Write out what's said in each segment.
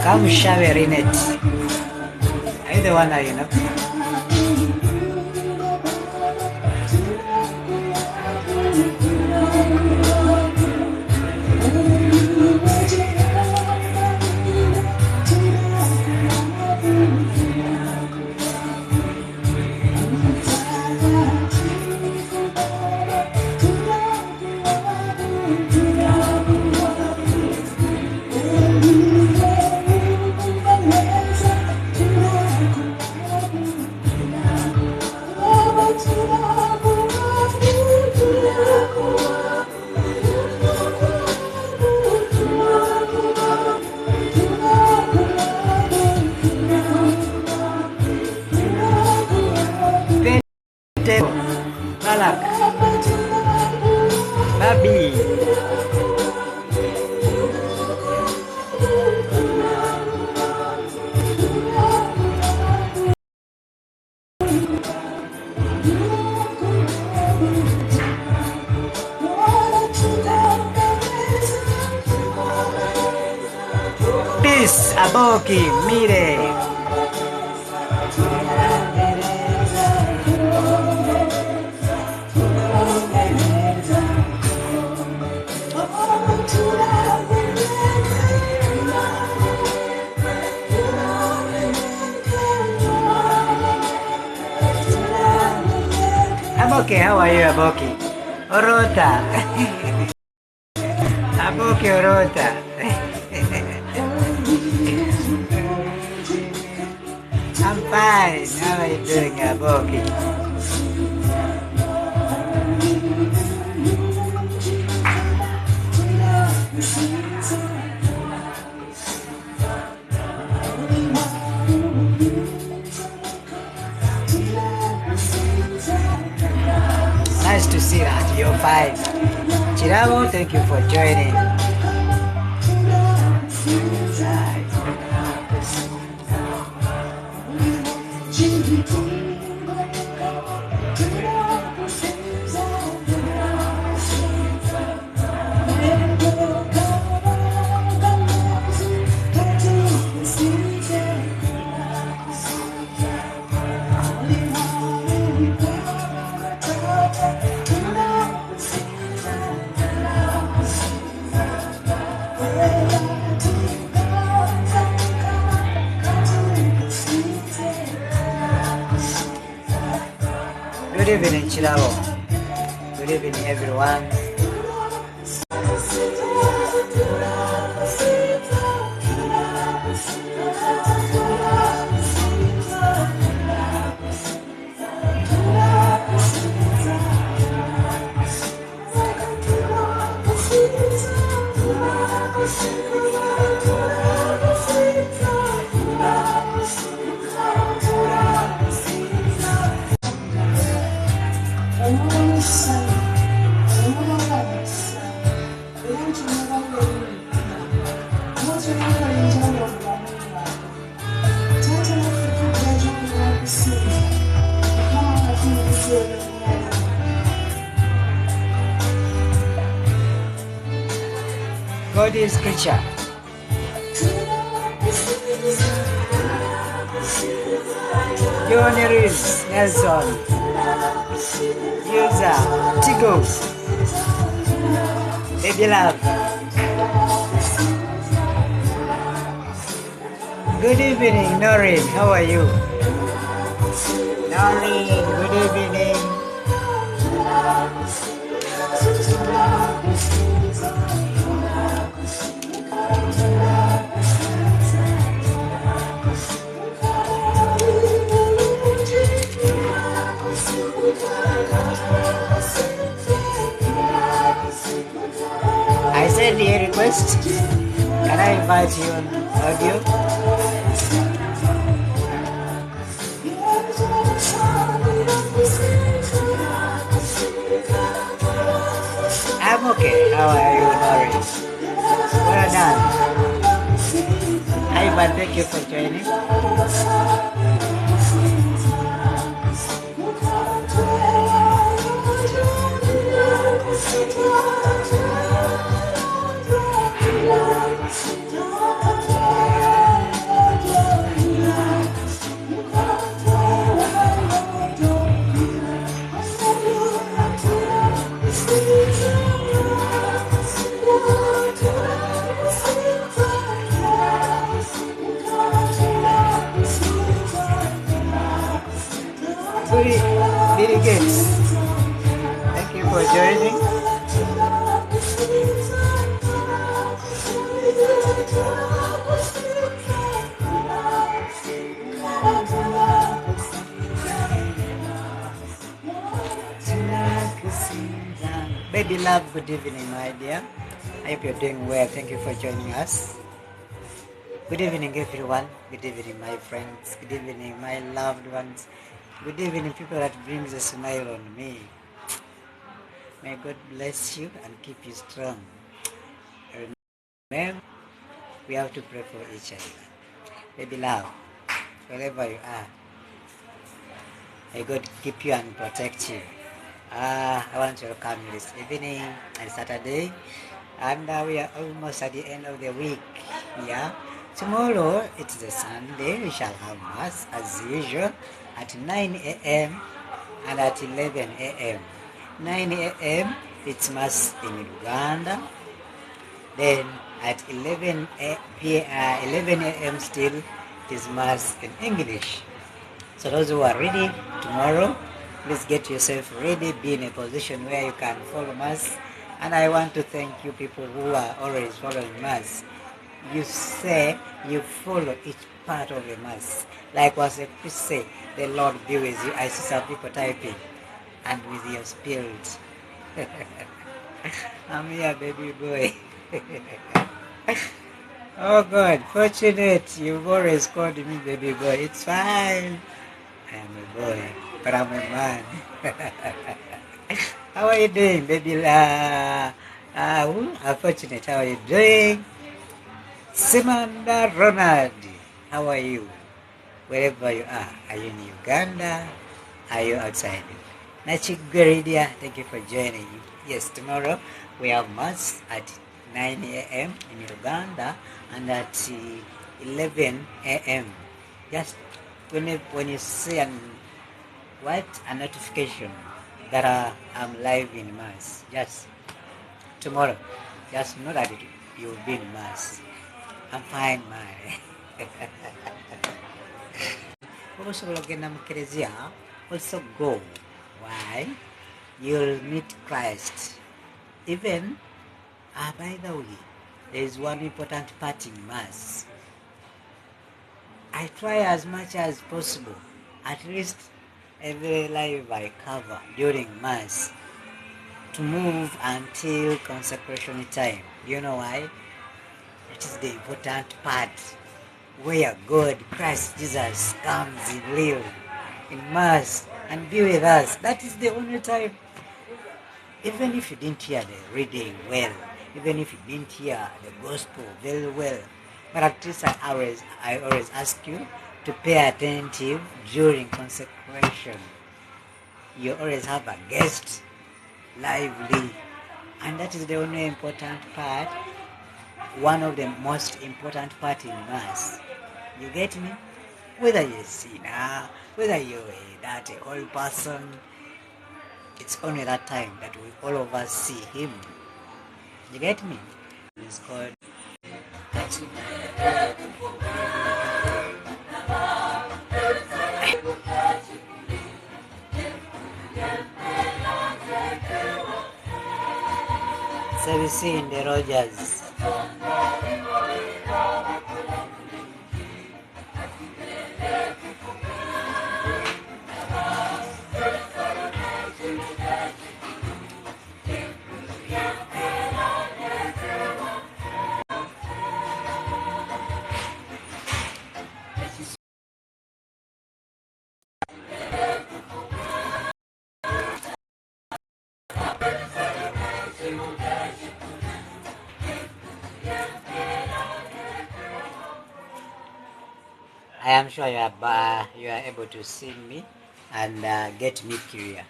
Come shower in it. Are you the one that you know? Balak, babi. Peace, aboki, mire. Aboki, how are you, Aboki? Orota. Aboki, Orota. I'm fine. How are you doing, Aboki? Nice to see that you're fine. Chirabo, thank you for joining. Good evening, Chirabo. Good evening, everyone. God is creature. Pioneers, Nelson, User, Tigo, Baby Love. Good evening, Noreen. How are you? Noreen, good evening. I sent you a request. Can I invite you on audio? I'm okay. How are you, Noreen? Well done. Hi, but thank you for joining. Billy Gates. Thank you for joining. Baby love, good evening, my dear. I hope you're doing well. Thank you for joining us. Good evening, everyone. Good evening, my friends. Good evening, my loved ones. Good evening, people that brings a smile on me. May God bless you and keep you strong. Remember, we have to pray for each other. Baby love, wherever you are, may God keep you and protect you. I want to welcome you this evening and Saturday, and we are almost at the end of the week. Yeah, tomorrow it's a Sunday. We shall have mass as usual at 9 a.m. and at 11 a.m. 9 a.m. it's mass in Uganda. Then at 11 a.m. still it is mass in English. So those who are ready tomorrow, please get yourself ready, be in a position where you can follow mass. And I want to thank you people who are always following mass. You say you follow each part of the mass. Like what the priest say, the Lord be with you. I see some people typing, and with your spirit. I'm here, baby boy. Oh God, fortunate, you've always called me baby boy. It's fine. I am a boy, but I'm a man. How are you doing, baby? Unfortunate, how are you doing? Simanda Ronald, how are you? Wherever you are you in Uganda? Are you outside? Nachigweridia, thank you for joining. Yes, tomorrow we have mass at 9 a.m. in Uganda and at 11 a.m. Just when you see a notification that I'm live in mass, just tomorrow, just know that you'll be in mass. I'm fine, man. Also go. Why? You'll meet Christ. Even, by the way, there is one important part in mass. I try as much as possible, at least every live I cover during mass, to move until consecration time. You know why? It is the important part where God, Christ Jesus, comes in real, in mass, and be with us. That is the only time. Even if you didn't hear the reading well, even if you didn't hear the gospel very well, but at least I always ask you to pay attentive during consecration. You always have a guest lively, and that is the only important part, one of the most important part in mass. You get me? Whether you're a sinner, whether you're that old person, it's only that time that we all of us see him. You get me? It's called service in the Rogers. I am sure you are able to see me and get me clear.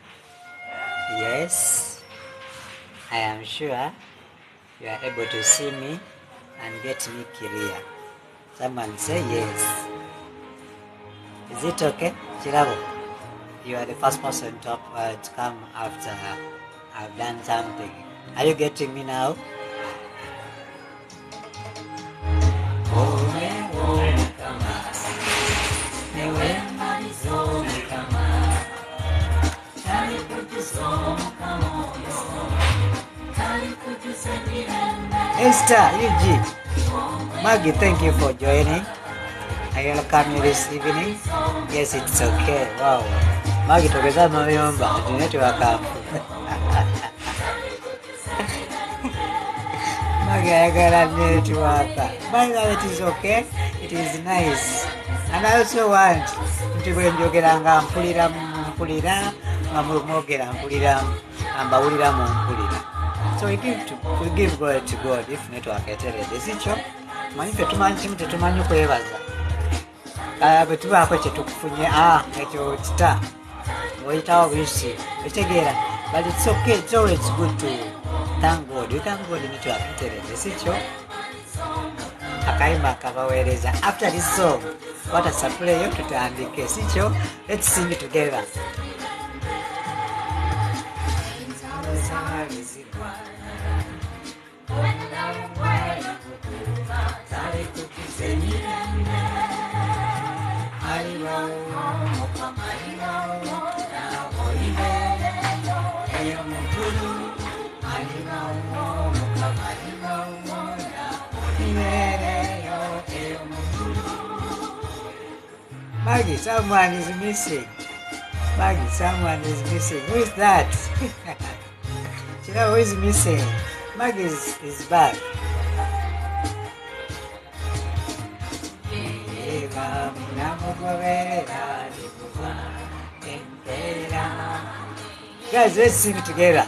Yes, I am sure you are able to see me and get me clear. Someone say yes. Is it okay? Chirabo, you are the first person to come after I've done something. Are you getting me now? Esther, Eugene, Maggie, thank you for joining. I welcome you this evening. Yes, it's okay. Wow. Maggie, togeza mayomba. Network up. Maggie, I got a network. By the way, it is okay. It is nice. And I also want to bring you nga mpulira mwogera mpulira mbawulira mu mpulira. So we give glory to God if network eteredde sikyo manyi tetumanyi kimu tetumanyi kwebaza bwe tubaako kyetukufunye ekyo kita oyitawo bisi ekitegeera but it's okay, it's always good to thank God. We thank God network eteredde sikyo akayimba akabaweereza after this song wata Sapule yo tutandike sikyo. Let's sing it together. Maggie, someone is missing. Maggie, someone is missing. Who is that? You know who is missing? Maggie is back. Guys, let's sing it together.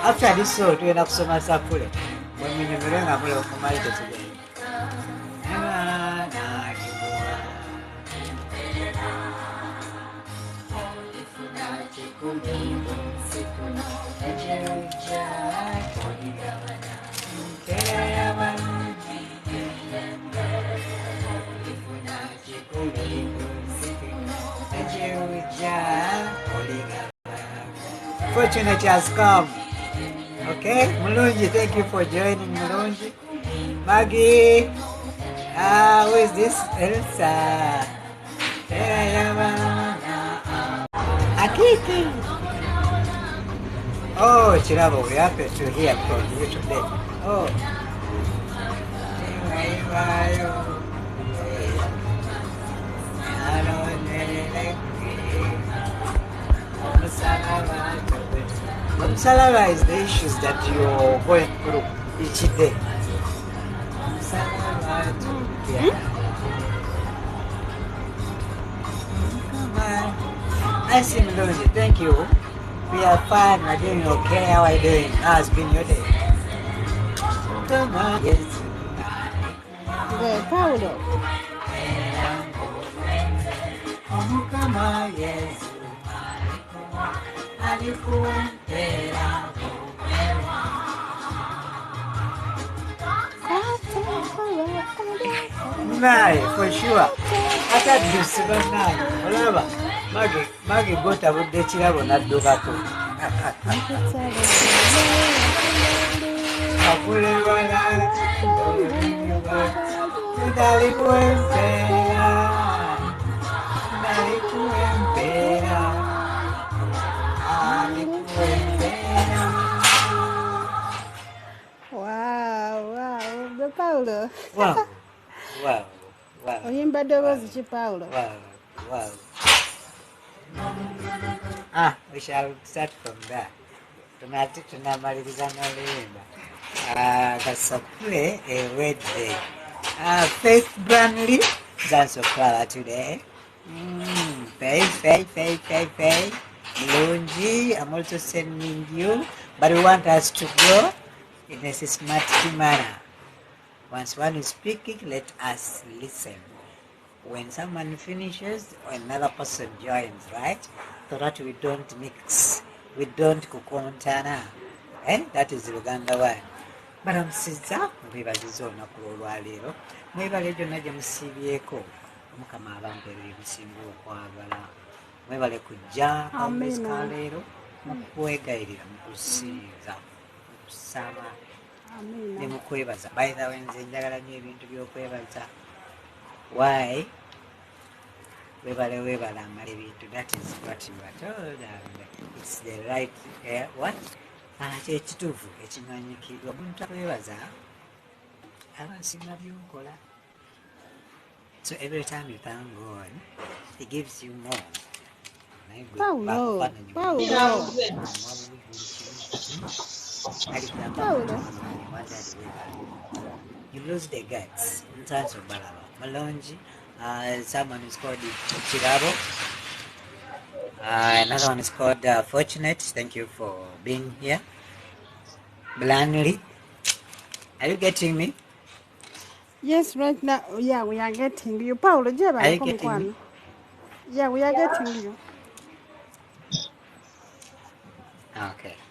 After this song, we have some Sapule. When we never learn, I'm going to come out today. Fortunate has come. Okay, Mulunji, thank you for joining, Mulunji. Maggie, who is this? Elsa. Akiki. Oh, Chirabo, we happy to hear from you today. Oh. Salary is the issues that you're going through each day. I see Melody, thank you. We are fine, we're doing okay. How are you doing? How has been your day? Come on, yes. Paulo. Come on, yes. Nine, for sure. I thought this was nine. Whatever. Maggie got about the children not do that. Paulo. Wow. Oyimba ddoboozi ki Paulo? Wow. We shall start from there. Tunamaliriza n'oluyimba. Kasapule ewedde. Faith Branley, Zanso Clara today. Faith. Mulunji, I'm also sending you. But we want us to go in a systematic manner. Once one is speaking, let us listen. When someone finishes, another person joins, right? So that we don't mix, we don't kukontana. That is Uganda one. But I'm Siza, mwebaziza olunaku olwaleero. Mwebale gyonna gye musiibyeko. Mukama abampeerera ebisinga okwagala. Mwebale kujja kambeezi ka leero mu kwegayirira mu kusinza, mu kusaba, Amina. ne mu kwebaza. By the way, nze njagala nnyo ebintu by'okwebaza. Why? Weebala amala ebintu. That is what you are told, and it's the right what? Kyekituufu ekimanyikiddwa. Omuntu akwebaza aba asinga by'okola. So every time you thank God, He gives you more. Paulo. You lose the guts in terms of balaba. Malonji, someone is called Chirabo. Another one is called Fortunate. Thank you for being here. Blandly. Are you getting me? Yes, right now. Yeah, we are getting you. Paulo, Are you getting me? Yeah, we are getting you.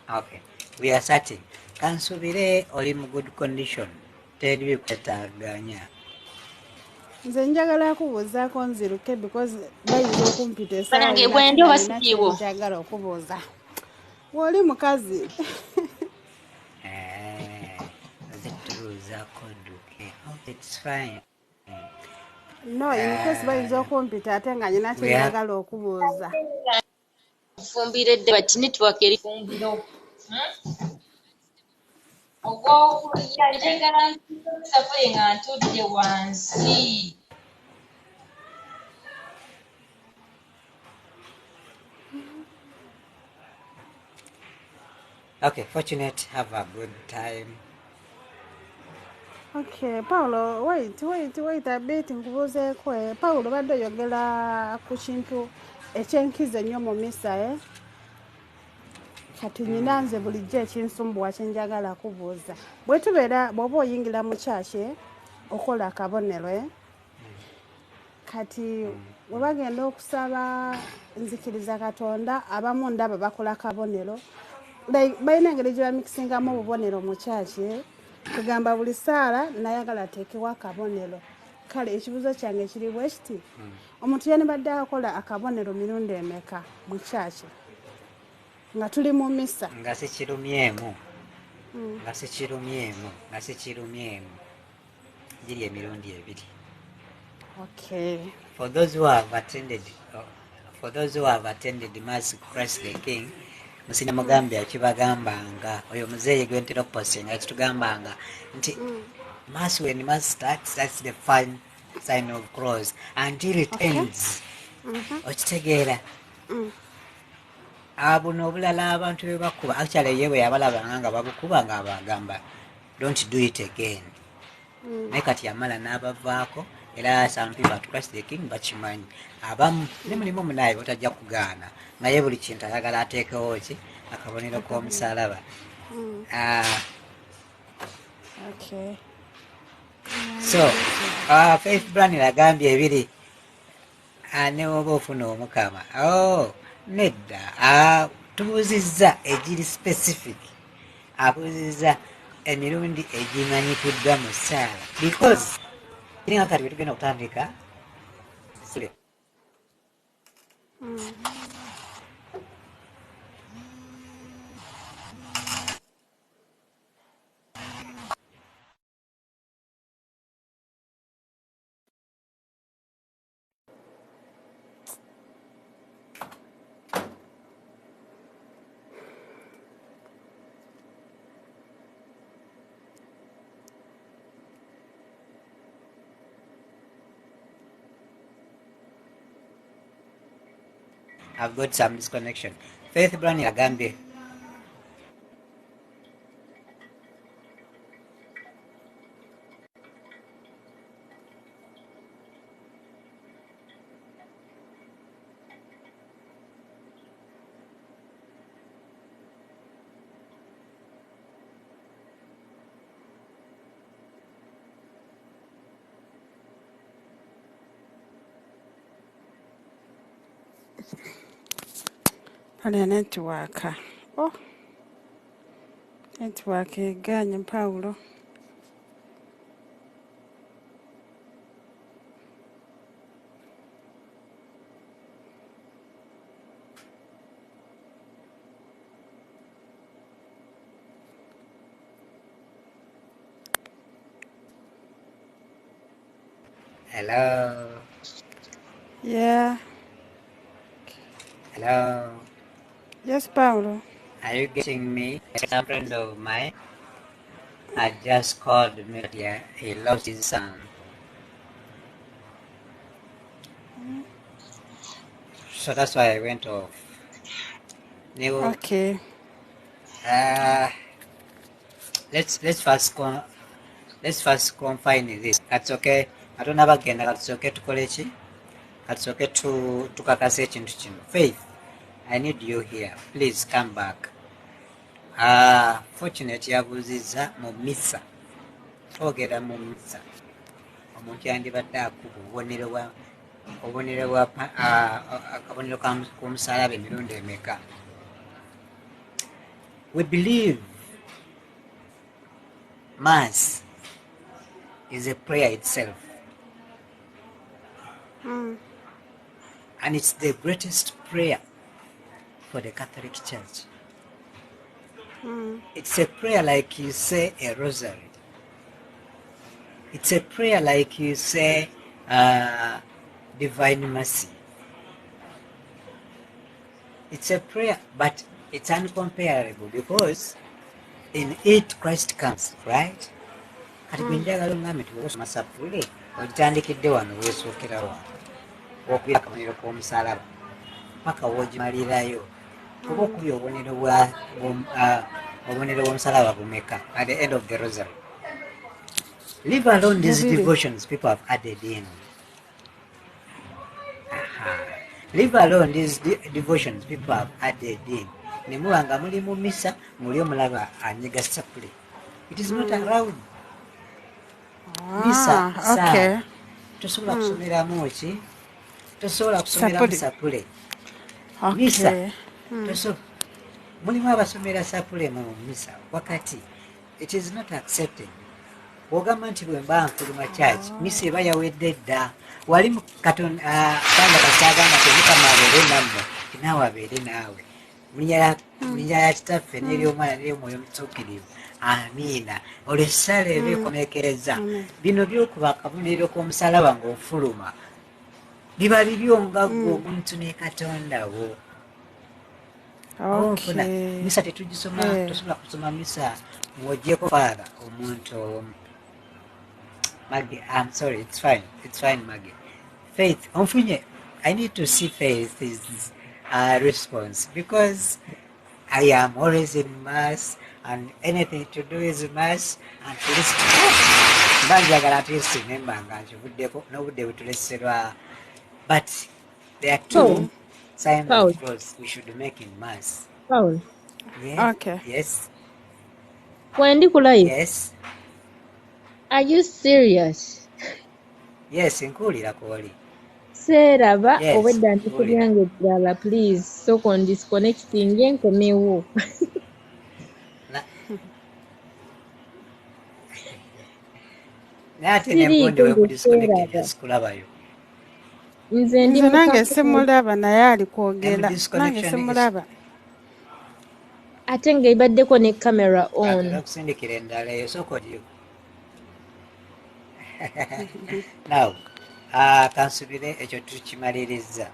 Okay. We are starting. Kansubire oli mu good condition. Teri bikwetaaganya. Nze njagala kubuuzaako nziruke because bayinza okumpita essaawa Banange nate bw'endi nga oba nina siriiwo. kyenjagala okubuuza. Bw'oli mukazi. Nze tubuuzaako dduke. Okay, it's fine. No, in case bayinza okumpita ate nga nina kyenjagala okubuuza. Nfumbiredde bati netiwaka erifumbiro. Ogw'okulya njagala nsafule nga ntudde wansi. Okay, Fortunate, have a good time. Okay, Paulo, wait a bit nkubuuzeeko. Paulo badde oyogera ku kintu ekyenkizo ennyo mu misa, Kati nyina nze bulijjo ekinsumbuwa kyenjagala kubuuza. Bw'oba oyingira mu kyaki okola akabonero, Kati bwe bagenda okusaba nzikiriza Katonda, abamu ndaba bakola kabonero. Balina engeri gye bamikisingamu obubonero mu kyaki. Tugamba buli ssaala nayagala ateekewo akabonero. Kale ekibuuzo kyange kiri bwe kiti. Omuntu yanibadde akola akabonero mirundi emeka mu kyaki nga tuli mu misa. Nga sikirumyemu. Giri emirundi ebiri. Okay. For those who have attended Mass Christ the King, Musina Mugambya kibagambanga oyo muzeeye gwentera okuposinga kitugambanga nti Mass when Mass starts, that's the fine sign of cross until it ends. Okitegeera? Buno obulala abantu bwe bakuba actually ye bwe yabalabanga nga babukuba nga abagamba don't do it again. Naye kati yamala n'abavaako era some people at Christ the King bakimanyi. Abamu ne mulimu munaye otajja kugaana naye buli kintu ayagala ateekewo ki akabonero k'omusalaba. Okay. So Faith Branil agambye ebiri ne oba ofuna omukama. Nedda tubuuzizza egiri specific, abuuzizza emirundi egimanyikiddwa mu ssaala because kiringa kati bwe tugenda okutandika I've got some disconnection. Faith Branil agambye Pale network. Network eganye Paulo. Hello. Yeah. Hello. Yes, Paulo. Are you getting me? A friend of mine had just called me here. He lost his son. So that's why I went off. New, Okay. let's first confine this. That's okay. I don't have again. That's okay to college. That's okay to kakase ekintu kino. Faith, I need you here. Please come back. Fortunate yabuuzizza mu misa. Twogera mu misa. Omuntu yandibadde akuba obubonero akabonero k'omusaalaba emirundi emeka. We believe Mass is a prayer itself. And it's the greatest prayer for the Catholic Church. It's a prayer like you say a rosary. It's a prayer like you say Divine Mercy. It's a prayer, but it's uncomparable because in it Christ comes, right? Kati gwinjagala ngambye tuwosoma Sapule ogitandikidde wano weesookera wano okwira akabonero k'omusalaba paka w'ogimalirayo kuba okubya obubonero bw'omusalaba bumeka at the end of the rosary. Leave alone these devotions people have added in. Leave alone these devotions people have added in. Ne muba nga muli mu misa muli omulaba anyiga Sapule. It is not allowed. Misa saa tosobola kusomeramu ki? Tosobola kusomeramu Sapule. Misa mulimu abasomera Sapule mu misa wakati it is not accepted. Bw'ogamba nti bwe mba nfuluma church misa eba yawedde dda. Wali Katonda kakyagamba temukama abeere nammwe tinaawe abeere naawe. Mu linnya ya Kitaffe n'ery'Omwana n'ery'Omwoyo Omutuukirivu. Amiina. Olwo essala eba ekomekereza. Bino by'okuba akabonero k'omusalaba ng'ofuluma biba bibyo nga ggwe omuntu ne Katonda wo. Ofuna misa tetugisoma, tosobola kusoma misa ng'oggyeko Father omuntu omu. Maggie, I'm sorry, it's fine, Maggie. Faith, Onfunye, I need to see Faith's response because I am always in Mass and anything to do is Mass and at least remember but there are two signs of cross we should make in Mass. Paul. Yeah. Okay. Yes. When you live? Yes. Are you serious? Yes, nkuwulira kwoli. Seraba obwedda ndikubyange ddala please so on disconnecting enkomewo. Nate nembondi we disconnect just kulabayo. Nze nange simulaba naye ali kwogera. Nange simulaba. Ate ng'ebaddeko ne camera on. Atakusindikira endala eyo sokodiyo. Now, kansubire ekyo tukimaliriza.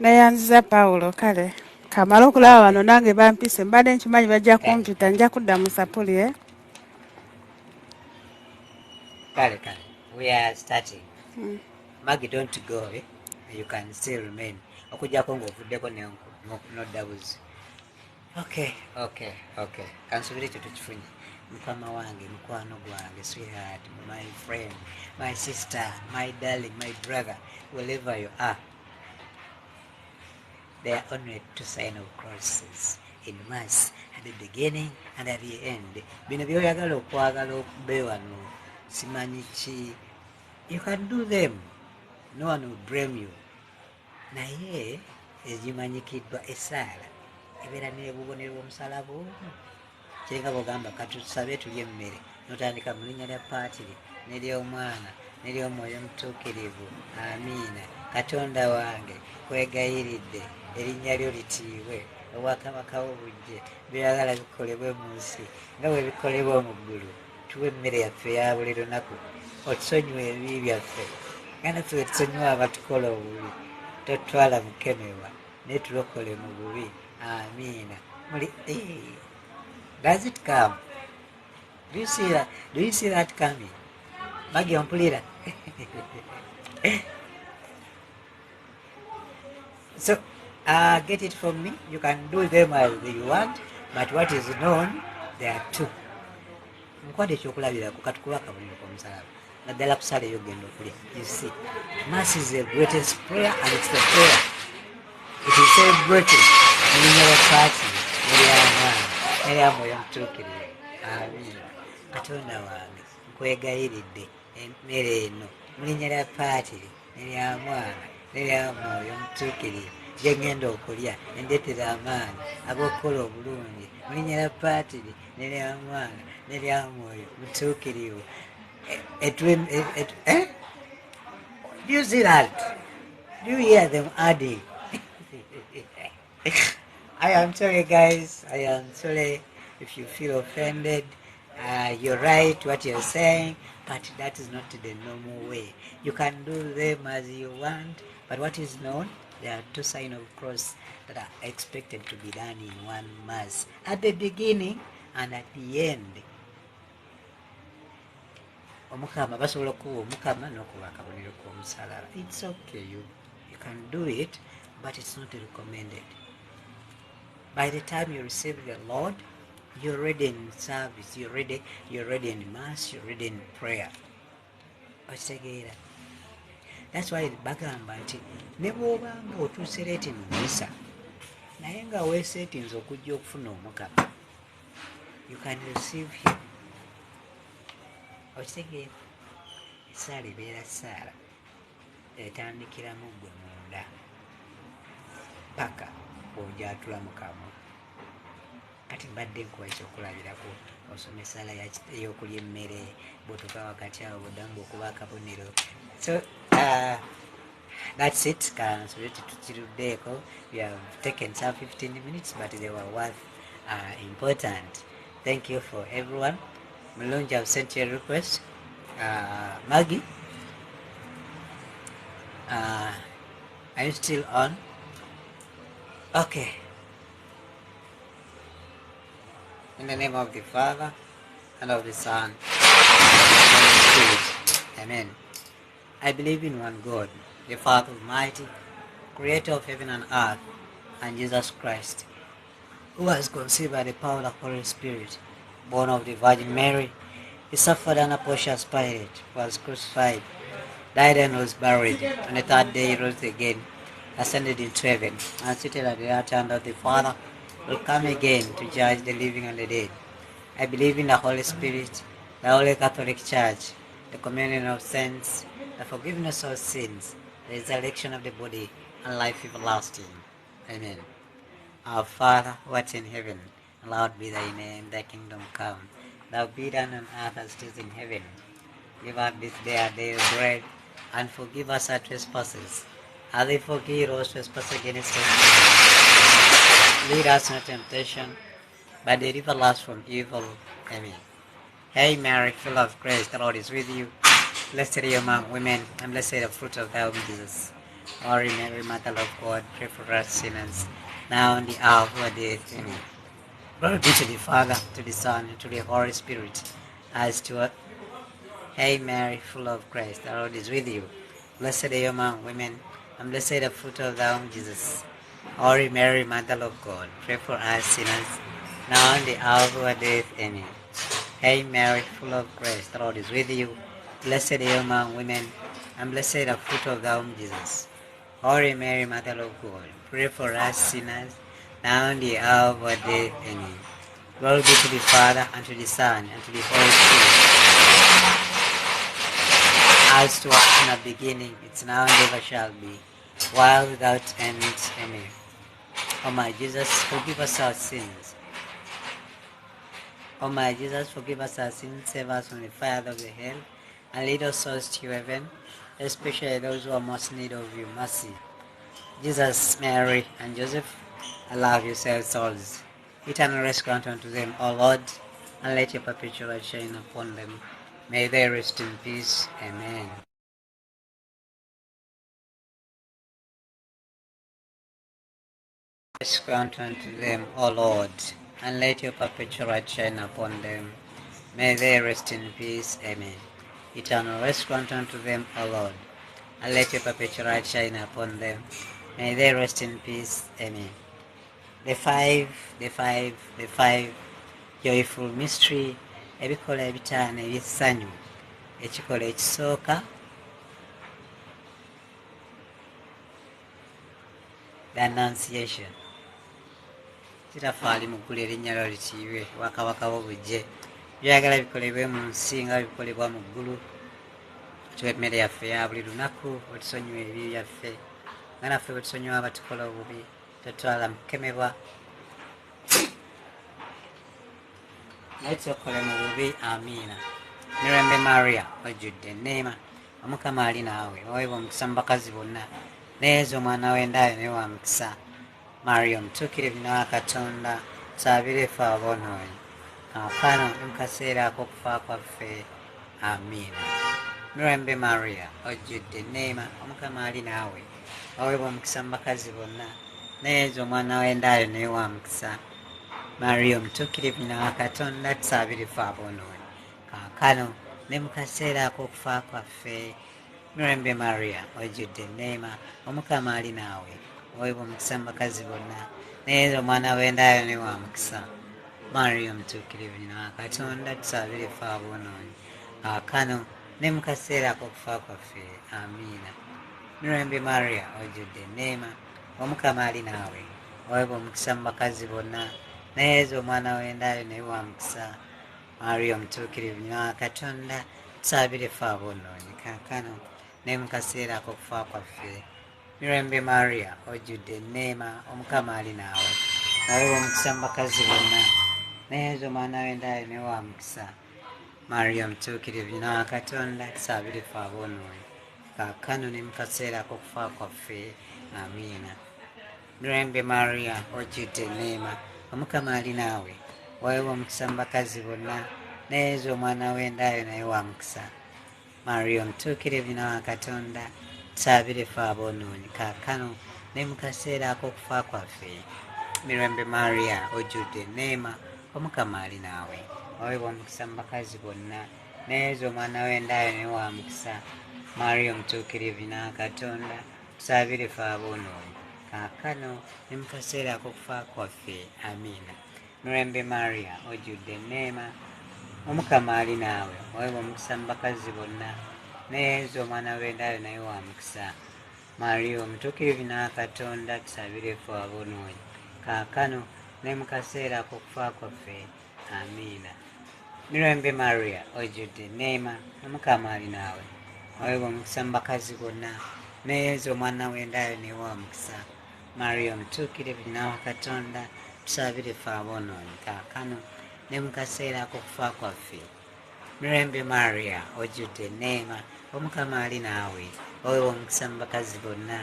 Nayanziza Paulo kale. Kamala okulaba wano nange bampise mbadde nkimanyi bajja kumpita nja kudda mu Sapule. Kale. We are starting. Maggie, don't go. You can still remain. Okujjako ng'ovuddeko n'oddabuzi. Okay. Kansubire ekyo tukifunye. Mukama wange, mukwano gwange, sweetheart, my friend, my sister, my darling, my brother, wherever you are. There are only two signs of crosses in Mass, at the beginning and at the end. Bino byoyagala okwagala okube wano, simanyi ki. You can do them. No one will blame you. Naye, ezimanyikiddwa essaala, ebeera n'ebubonero bw'omusalaba omu. Kiringa bw'ogamba katusabe tulye emmere n'otandika mu linnya lya Paatiri n'ery'Omwana n'ery'Omwoyo Omutuukirivu. Amiina. Katonda wange kwegayiridde erinnya lyo litiibwe obwakabaka wo bujje byagala bikolebwe mu nsi nga bwe bikolebwa mu ggulu. otuwa emmere yaffe ya buli lunaku, otusonyiwa ebibi byaffe nga naffe wetusonyiwa abatukola obubi, totwala mukemebwa naye tulokole mu bubi. Amiina. Muli does it come? Do you see that coming? Magi ompulira. So get it from me. You can do them as you want, but what is known, there are two. Nkwade ekyokulabirako katukuba akabonero k'omusalaba naddala kusala eyo genda okulya. You see, mass is the greatest prayer, and it's the prayer. It is celebrated mu linnya lya Paati n'ery'Omwana n'erya Mutuukirivu. Amiina. Katonda wange nkwegayiridde emmere eno mu linnya lya Paatiri n'erya Mwana n'erya Mwoyo Mutuukirivu gye ngenda okulya endeetera amaanyi ag'okukola obulungi mu linnya lya Paatiri n'erya Mwana n'erya Mwoyo Mutuukirivu. Do you see that? Do you hear them adding? I am sorry, guys. I am sorry if you feel offended. You're right what you're saying, but that is not the normal way. You can do them as you want, but what is known, there are two signs of cross that are expected to be done in one mass, at the beginning and at the end. Omukama basobola okuwa omukama n'okuwa akabonero k'omusalaba. It's okay, you can do it, but it's not recommended. By the time you receive the Lord, you're ready in service, you're ready in mass, you're ready in prayer. That's why bagamba nti ne bw'obanga otuuse leeti mu mmisa naye nga weeseetinze okujja okufuna omukama, you can receive him. Okitegeera, essaala ebeera ssaala etandikiramu ggwe munda paka bw'ojaatula mu kamwa. Kati mbadde nkuwa ekyokulabirako, osoma essaala ey'okulya emmere, bw'otuuka wakati awo bw'oddamu okuba akabonero. So that's it. Kansobole tukiruddeko. We have taken some 15 minutes, but they were worth important. Thank you for everyone. Mulungi, I've sent you a request. Maggie, are you still on? Okay. In the name of the Father, and of the Son, and of the Holy Spirit. Amen. I believe in one God, the Father Almighty, creator of heaven and earth, and Jesus Christ, who was conceived by the power of the Holy Spirit, born of the Virgin Mary. He suffered under Pontius Pilate, was crucified, died and was buried. On the third day he rose again, ascended into heaven, and seated at the right hand of the Father, will come again to judge the living and the dead. I believe in the Holy Spirit, the Holy Catholic Church, the communion of saints, the forgiveness of sins, the resurrection of the body, and life everlasting. Amen. Our Father, who art in heaven, hallowed be thy name, thy kingdom come. Thy be done on earth as it is in heaven. Give us this day our daily bread, and forgive us our trespasses, as we forgive those who trespass against us. Lead us not into temptation, but deliver us from evil. Amen. Hail Mary, full of grace, the Lord is with you. Blessed are you among women, and blessed is the fruit of thy womb, Jesus. Holy Mary, Mother of God, pray for us sinners, now and the hour of our death. Amen. Glory be to the Father, to the Son, and to the Holy Spirit, as to us. Hail Mary, full of grace, the Lord is with you. Blessed are you among women, and blessed is the fruit of thy womb, Jesus. Holy Mary, Mother of God, pray for us sinners, now and the hour of our death. Amen. Hail Mary, full of grace, the Lord is with you. Blessed are you among women, and blessed is the fruit of thy womb, Jesus. Holy Mary, Mother of God, pray for us sinners, now and the hour of our death. Amen. Glory be to the Father, and to the Son, and to the Holy Spirit, as to was in the beginning, it's now and ever shall be, world without end. Amen. O my Jesus, forgive us our sins. O my Jesus, forgive us our sins, save us from the fire of the hell, and lead us souls to heaven, especially those who are most in need of your mercy. Jesus, Mary, and Joseph, allow yourselves souls. Eternal rest grant unto them, O Lord, and let your perpetual light shine upon them. May they rest in peace. Amen. Grant unto them, O Lord, and let your perpetual light shine upon them. May they rest in peace. Amen. Eternal rest grant unto them, O Lord, and let your perpetual light shine upon them. May they rest in peace. Amen. The five joyful mystery, ebikola ebitaano ebyessanyu. Ekikola ekisooka, the Annunciation. Kitaffe ali mu ggulu erinnya lyo litiibwe, Bwakabaka bwo bujje. Byagala bikolebwe mu nsi nga bikolebwa mu ggulu. Tuwe emmere yaffe ya buli lunaku, otusonyiwa ebibi byaffe nga naffe bwe tusonyiwa abatukola obubi, totwala mu kukemebwa naye tukole mu bubi. Amiina. Mirembe Maria, ojjudde enneema, Omukama ali naawe, waweebwa omukisa mu bakazi bonna, neeza omwana w'endaayo naye wa mukisa. Maria omutuukirivu wa Katonda, tusaabire ffe aboonoonyi, kaakano ne mu kaseera ak'okufa kwaffe. Amiina. Mirembe Maria, ojjudde enneema, Omukama ali naawe, waweebwa omukisa mu bakazi bonna, neeza omwana w'endaayo naye wa mukisa. Maria omutuukirivu wa Katonda, tusaabire ffe aboonoonyi, kaakano ne mu kaseera ak'okufa kwaffe. Mirembe Maria, ojjudde enneema, Omukama ali naawe, waweebwa omukisa mu bakazi bonna, neeza omwana w'endaayo naye wa mukisa. Maria omutuukirivu wa Katonda, tusaabire ffe aboonoonyi, kaakano ne mu kaseera ak'okufa kwaffe. Amiina. Mirembe Maria, ojjudde enneema, Omukama ali naawe, waweebwa omukisa mu bakazi bonna, neeza omwana w'endaayo naye wa mukisa. Maria omutuukirivu wa Katonda, tusaabire ffe aboonoonyi, kaakano ne mu kaseera ak'okufa kwaffe. Mirembe Maria, ojjudde enneema, Omukama ali naawe, waweebwa omukisa mu bakazi bonna, neeza omwana w'endaayo naye wa mukisa. Maria omutuukirivu wa Katonda, tusaabire ffe aboonoonyi, kaakano ne mu kaseera ak'okufa kwaffe. Amiina. Mirembe Maria, ojjudde enneema, Omukama ali naawe, waweebwa omukisa mu bakazi bonna, neeza omwana w'endaayo naye wa mukisa. Maria omutuukirivu wa Katonda, tusaabire ffe aboonoonyi, kaakano ne mu kaseera ak'okufa kwaffe. Mirembe Maria, ojjudde enneema, Omukama ali naawe, waweebwa omukisa mu bakazi bonna, neeza omwana w'endaayo naye wa mukisa. Maria omutuukirivu wa Katonda, tusaabire ffe aboonoonyi, kaakano ne mu kaseera ak'okufa kwaffe. Amiina. Mirembe Maria, ojjudde enneema, Omukama ali naawe, waweebwa omukisa mu bakazi bonna, neeza omwana w'endaayo naye wa mukisa. Maria omutuukirivu wa Katonda, tusaabire ffe aboonoonyi, kaakano ne mu kaseera ak'okufa kwaffe. Amiina. Mirembe Maria, ojjudde enneema, Omukama ali naawe, waweebwa omukisa mu bakazi bonna, neeza omwana w'endaayo naye wa mukisa. Maria omutuukirivu wa Katonda, tusaabire ffe aboonoonyi, kaakano ne mu kaseera ak'okufa kwaffe. Mirembe Maria, ojjudde enneema, Omukama ali naawe, waweebwa omukisa mu bakazi bonna,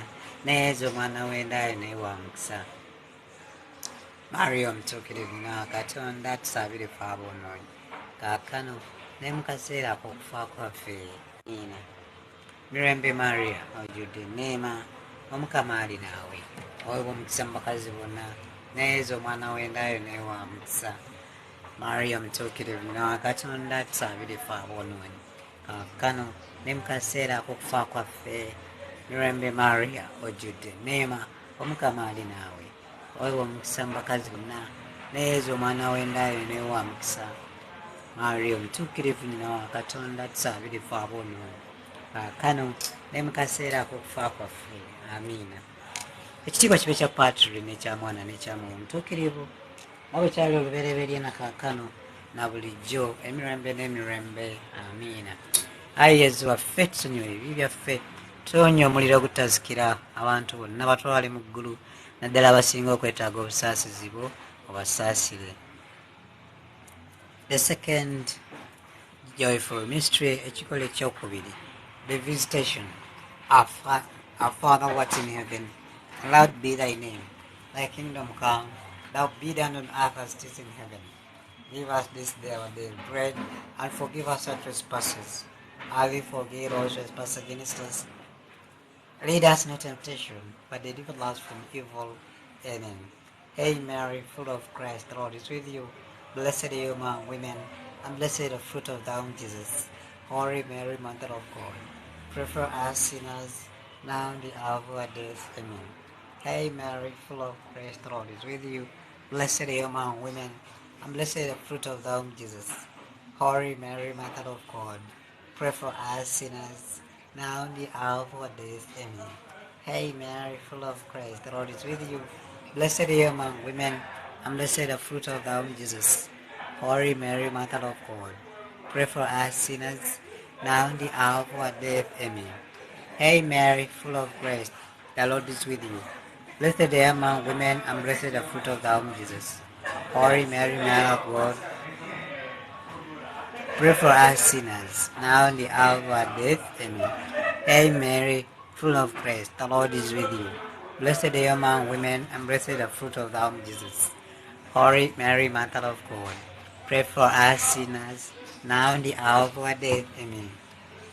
neeza omwana w'endaayo naye wa mukisa. Maria omutuukirivu wa Katonda, tusaabire ffe aboonoonyi, kaakano ne mu kaseera ak'okufa kwaffe. Amiina. Mirembe Maria, ojjudde enneema, Omukama ali naawe, waweebwa omukisa mu bakazi bonna, neeza omwana w'endaayo naye wa mukisa. Maria omutuukirivu wa Katonda, tusaabire ffe aboonoonyi, kaakano ne mu kaseera ak'okufa kwaffe. Mirembe Maria, ojjudde enneema, Omukama ali naawe, waweebwa omukisa mu bakazi bonna, neeza omwana w'endaayo naye wa mukisa. Maria omutuukirivu wa Katonda, tusaabire ffe aboonoonyi, kaakano ne mu kaseera ak'okufa kwaffe. Amiina. Ekitiibwa kibe kya Patri n'ekya Mwana n'ekya Mwoyo Omutuukirivu, nga bwe kyali olubereberye na kaakano na bulijjo, emirembe n'emirembe. Amiina. Ayi Yezu waffe, tusonyiwe ebibi byaffe, tuwonya omuliro ogutazikira, abantu bonna batwale mu ggulu, naddala abasinga okwetaaga obusaasizi bwo obasaasire. The second joyful mystery, ekikola ekyokubiri, the visitation. Our Father who art in heaven, hallowed be thy name. Thy kingdom come, thou be done on earth as it is in heaven. Give us this day our daily bread, and forgive us our trespasses, as we forgive all trespass against us. Lead us not into temptation, but deliver us from evil. Amen. Hail Mary, full of grace, the Lord is with you. Blessed are you among women, and blessed the fruit of thy womb, Jesus. Holy Mary, Mother of God, pray for us sinners, now and the hour of our death. Amen. Hail Mary, full of grace, the Lord is with you. Blessed are you among women, and blessed the fruit of thy womb, Jesus. Holy Mary, Mother of God, pray for us sinners, now in the hour of our death. Amen. Hail Mary, full of grace, the Lord is with you. Blessed are you among women, and blessed the fruit of thy womb, Jesus. Holy Mary, Mother of God, pray for us sinners, now in the hour of our death. Amen. Hail Mary, full of grace, the Lord is with you. Blessed are you among women, and blessed the fruit of thy womb, Jesus. Holy Mary, Mother of God, pray for us sinners, now and the hour of our death. Amen. Hail Mary, full of grace, the Lord is with you. Blessed are you among women, and blessed the fruit of thy womb, Jesus. Holy Mary, Mother of God, pray for us sinners, now and the hour of our death. Amen.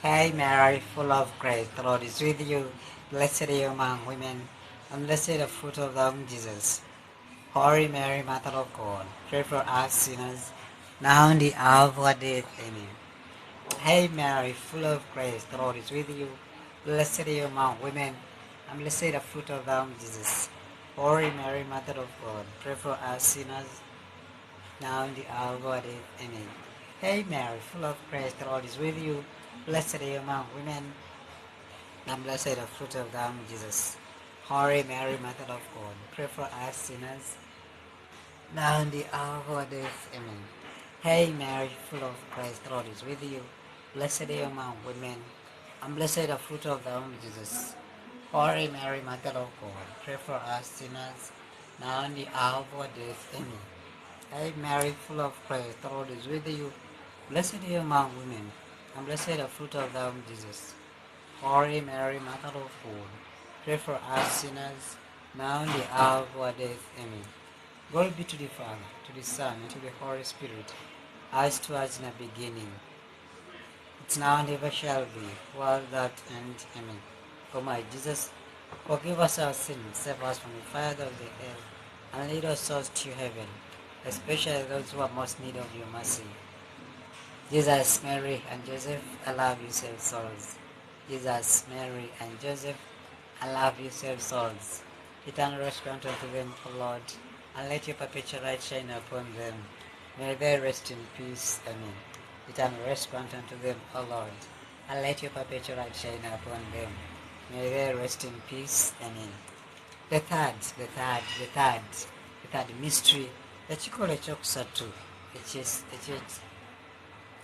Hail Mary, full of grace, the Lord is with you. Blessed are you among women, and blessed the fruit of thy womb, Jesus. Holy Mary, Mother of God, pray for us sinners, now and the hour of our death. Amen. Hail Mary, full of grace, the Lord is with you. Blessed are you among women, and blessed the fruit of thy womb, Jesus. Holy Mary, Mother of God, pray for us sinners, now and the hour of our death. Amen. Hail Mary, full of grace, the Lord is with you. Blessed are you among women, and blessed the fruit of thy womb, Jesus. Holy Mary, Mother of God, pray for us sinners, now in the hour of our death. Amen. Hail Mary, full of grace, the Lord is with you. Blessed are you among women, and blessed the fruit of thy womb, Jesus. Holy Mary, Mother of God, pray for us sinners, now in the hour of our death. Amen. Hail Mary, full of grace, the Lord is with you. Blessed are you among women, and blessed the fruit of thy womb, Jesus. Holy Mary, Mother of God, pray for us sinners, now in the hour of our death. Amen. Glory be to the Father, to the Son, and to the Holy Spirit, as it was in the beginning, it's now and ever shall be, world that end. Amen. O my Jesus, forgive us our sins, save us from the fire of the hell, and lead us souls to heaven, especially those who are most in need of your mercy. Jesus, Mary, and Joseph, I love you, save souls. Jesus, Mary, and Joseph, I love you, save souls. Eternal rest grant unto them, O Lord, and let your perpetual light shine upon them. May they rest in peace. Amen. Eternal rest grant unto them, O Lord, and let your perpetual light shine upon them. May they rest in peace. Amen. The third mystery, ekikolo ekyokusatu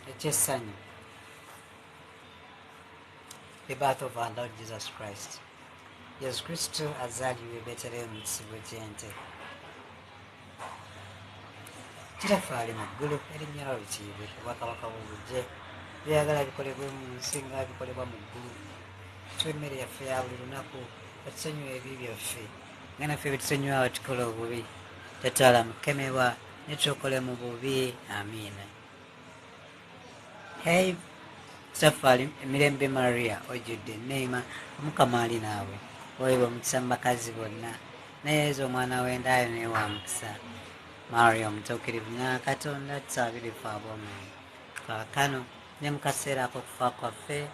ekyessanyu, the birth of our Lord Jesus Christ. Yesu Kristo azaliwe Betelehemu mu kisibo ky'ente. Kitaffe ali mu ggulu, erinnya lye litiibwe, obwakabaka bwe bujje, byagala bikolebwe mu nsi nga bikolebwa mu ggulu. Tuwe emmere yaffe ya buli lunaku, otusonyiwe ebibi byaffe nga naffe bwe tusonyiwa abatukola obubi, totwala mu kukemebwa, ne twokole mu bubi. Amiina. Hei kitaffe ali emirembe Maria, ojjudde enneema, Omukama ali naawe, weebwa omukisa mu bakazi bonna, naye Yesu omwana w'endayo naye wa mukisa. Maria omutuukirivu nnyo Katonda, tusaabire ffe aboonoonyi, kaakano ne mu kaseera ak'okufa kwaffe.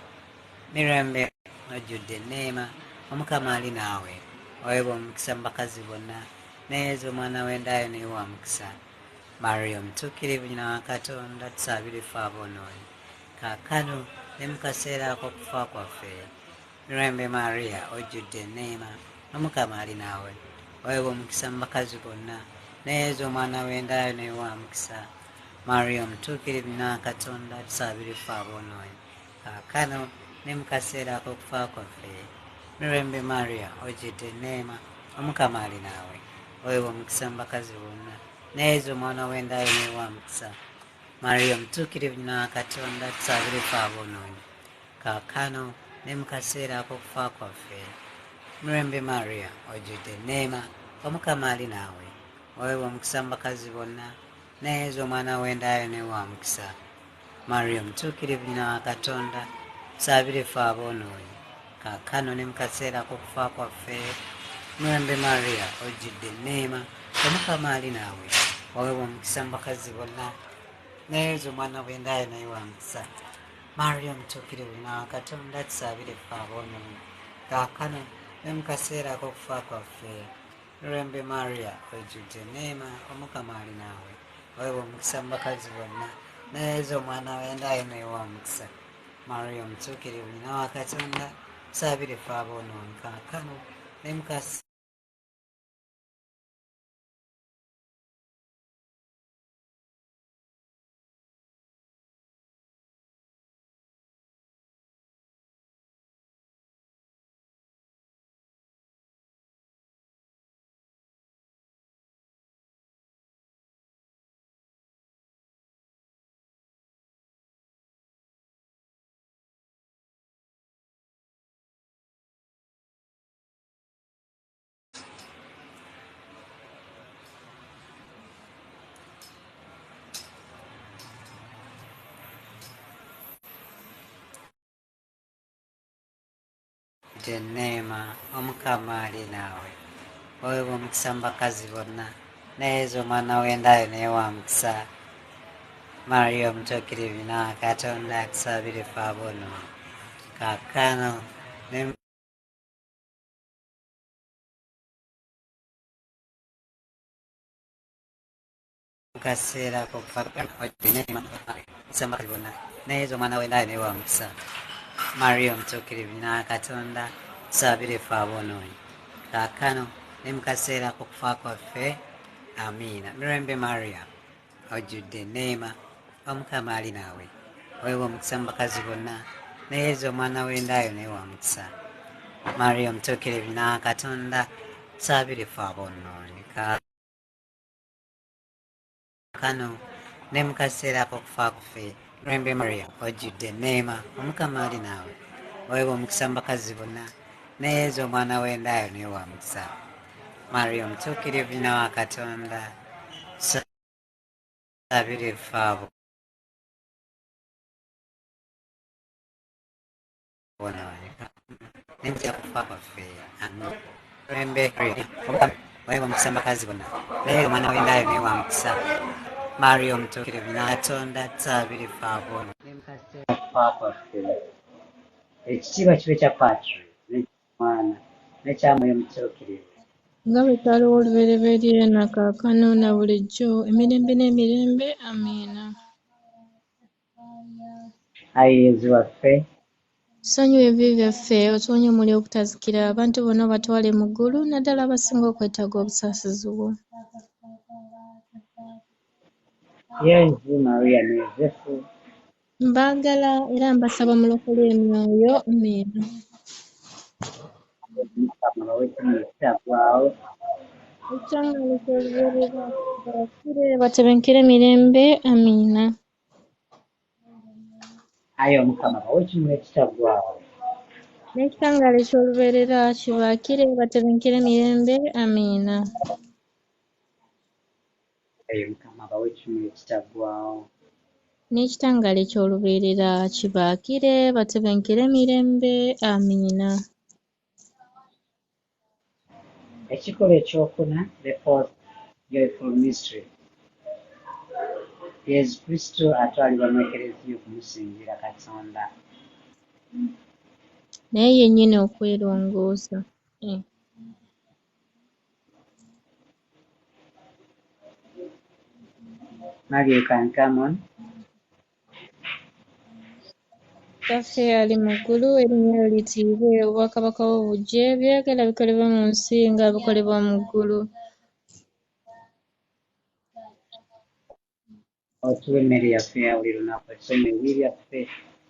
Mirembe ojjudde enneema, Omukama ali naawe, weebwa omukisa mu bakazi bonna, naye Yesu omwana w'endayo naye wa mukisa. Maria omutuukirivu nnyina wa Katonda, tusaabire ffe aboonoonyi, kaakano ne mu kaseera ak'okufa kwaffe. Mirembe Maria ojjudde enneema, Omukama ali naawe, weebwa omukisa mu bakazi bonna, naye Yesu omwana w'endayo naye wa mukisa. Maria omutuukirivu nnyina wa Katonda, tusaabire ffe aboonoonyi, kaakano ne mu kaseera ak'okufa kwaffe. Mirembe Maria ojjudde enneema, Omukama ali naawe, weebwa omukisa mu bakazi bonna, naye Yesu omwana w'endayo naye wa mukisa. Maria omutuukirivu nnyina wa Katonda, tusaabire ffe aboonoonyi, kaakano ne mu kaseera ak'okufa kwaffe. Mirembe Maria ojjudde enneema, Omukama ali naawe, weebwa omukisa mu bakazi bonna, nezo mwana wendayo ne wa mukisa. Mario mutuukirivu nyina wa Katonda, saabire ffe aboonoonyi, kaakano ne mu kaseera k'okufa kwaffe. Mulembe Maria, ojjudde enneema, Omukama ali naawe, waweebwa omukisa mu bakazi bonna, nezo omwana wendayo naye wa mukisa. Mario mutuukirivu nyina wa Katonda, tusaabire ffe aboonoonyi, kaakano ne mu kaseera k'okufa kwaffe. Mulembe Maria, ojjudde enneema, Omukama ali naawe, waweebwa omukisa mu bakazi bonna, nezo omwana wendayo naye wa mukisa. Maria omutuukirivu nyina wa Katonda, tusaabire ffe aboonoonyi, kaakano ne mu kaseera enneema, Omukama ali naawe, waweebwa omukisa mu bakazi bonna, nezo omwana wendayo naye wa mukisa. Maria omutuukirivu nyina wa Katonda, tusaabire ffe aboonoonyi, kaakano ne mu kaseera k'okufa bonna, nezo omwana wendayo naye wa mukisa. Maria omutuukirivu nyina wa Katonda, tusaabire ffe aboonoonyi, kaakano ne mu kaseera k'okufa kwaffe. Amiina. Mirembe Maria, ojjudde enneema, Omukama ali naawe, waweebwa omukisa mu bakazi bonna, nezo omwana wendayo naye wa mukisa. Maria omutuukirivu nyina wa Katonda, tusaabire ffe aboonoonyi, kaakano ne mu kaseera k'okufa kwaffe. Mirembe Maria, ojjudde enneema, Omukama ali naawe, waweebwa omukisa mu bakazi bonna, nezo omwana wendayo naye wa mukisa. Maria omutuukirivu nyina wa Katonda, tusaabire ffe aboonoonyi, ne mu kaseera k'okufa kwaffe. Amiina. Mirembe Maria, waweebwa omukisa mu bakazi bonna, nezo omwana wendayo naye wa mukisa. Maria omutuukirivu nyina wa Katonda, tusaabire ffe aboonoonyi, ne mu kaseera k'okufa kwaffe. Ekitiibwa kibe kya Patri n'eky'Omwana n'ekya Mwoyo Omutuukirivu, nga bwe kyaliwo olubereberye na kaakano na bulijjo emirembe n'emirembe. Amiina. Ayi Yezu waffe, Tusonyiwe ebibi byaffe, otuwonye omuli okutazikira, abantu bonna obatwale mu ggulu, naddala abasinga okwetaaga obusaasizi bwo. Yezu Maria ne Yozefu, Mbaagala era mbasaba mulokole emyoyo. Amiina. Omukama baweekimu ekitaggwaawo, Ekyangalo ky'olubeerera bakire batebenkere emirembe. Amiina. ayi Omukama baweekimu ekitaggwaawo, N'ekitangalo eky'olubeerera kibaakire batebenkere emirembe. Amiina. ayi Omukama baweekimu ekitaggwaawo, N'ekitangalo eky'olubeerera kibaakire batebenkere emirembe. Amiina. Ekikolwa ekyokuna, the fourth joyful mystery, Yezu Kristo atwalibwa mu Eklezia okumusingira Katonda. Naye yennyini okwerongoosa. Maria, you can come on. Kitaffe ali mu ggulu, erinnya lyo litiibwe, obwakabaka bwo bujje, by'oyagala bikolebwe mu nsi nga bikolebwa mu ggulu. Otuwa emmere yaffe eya buli lunaku, otusonyiwe ebibi byaffe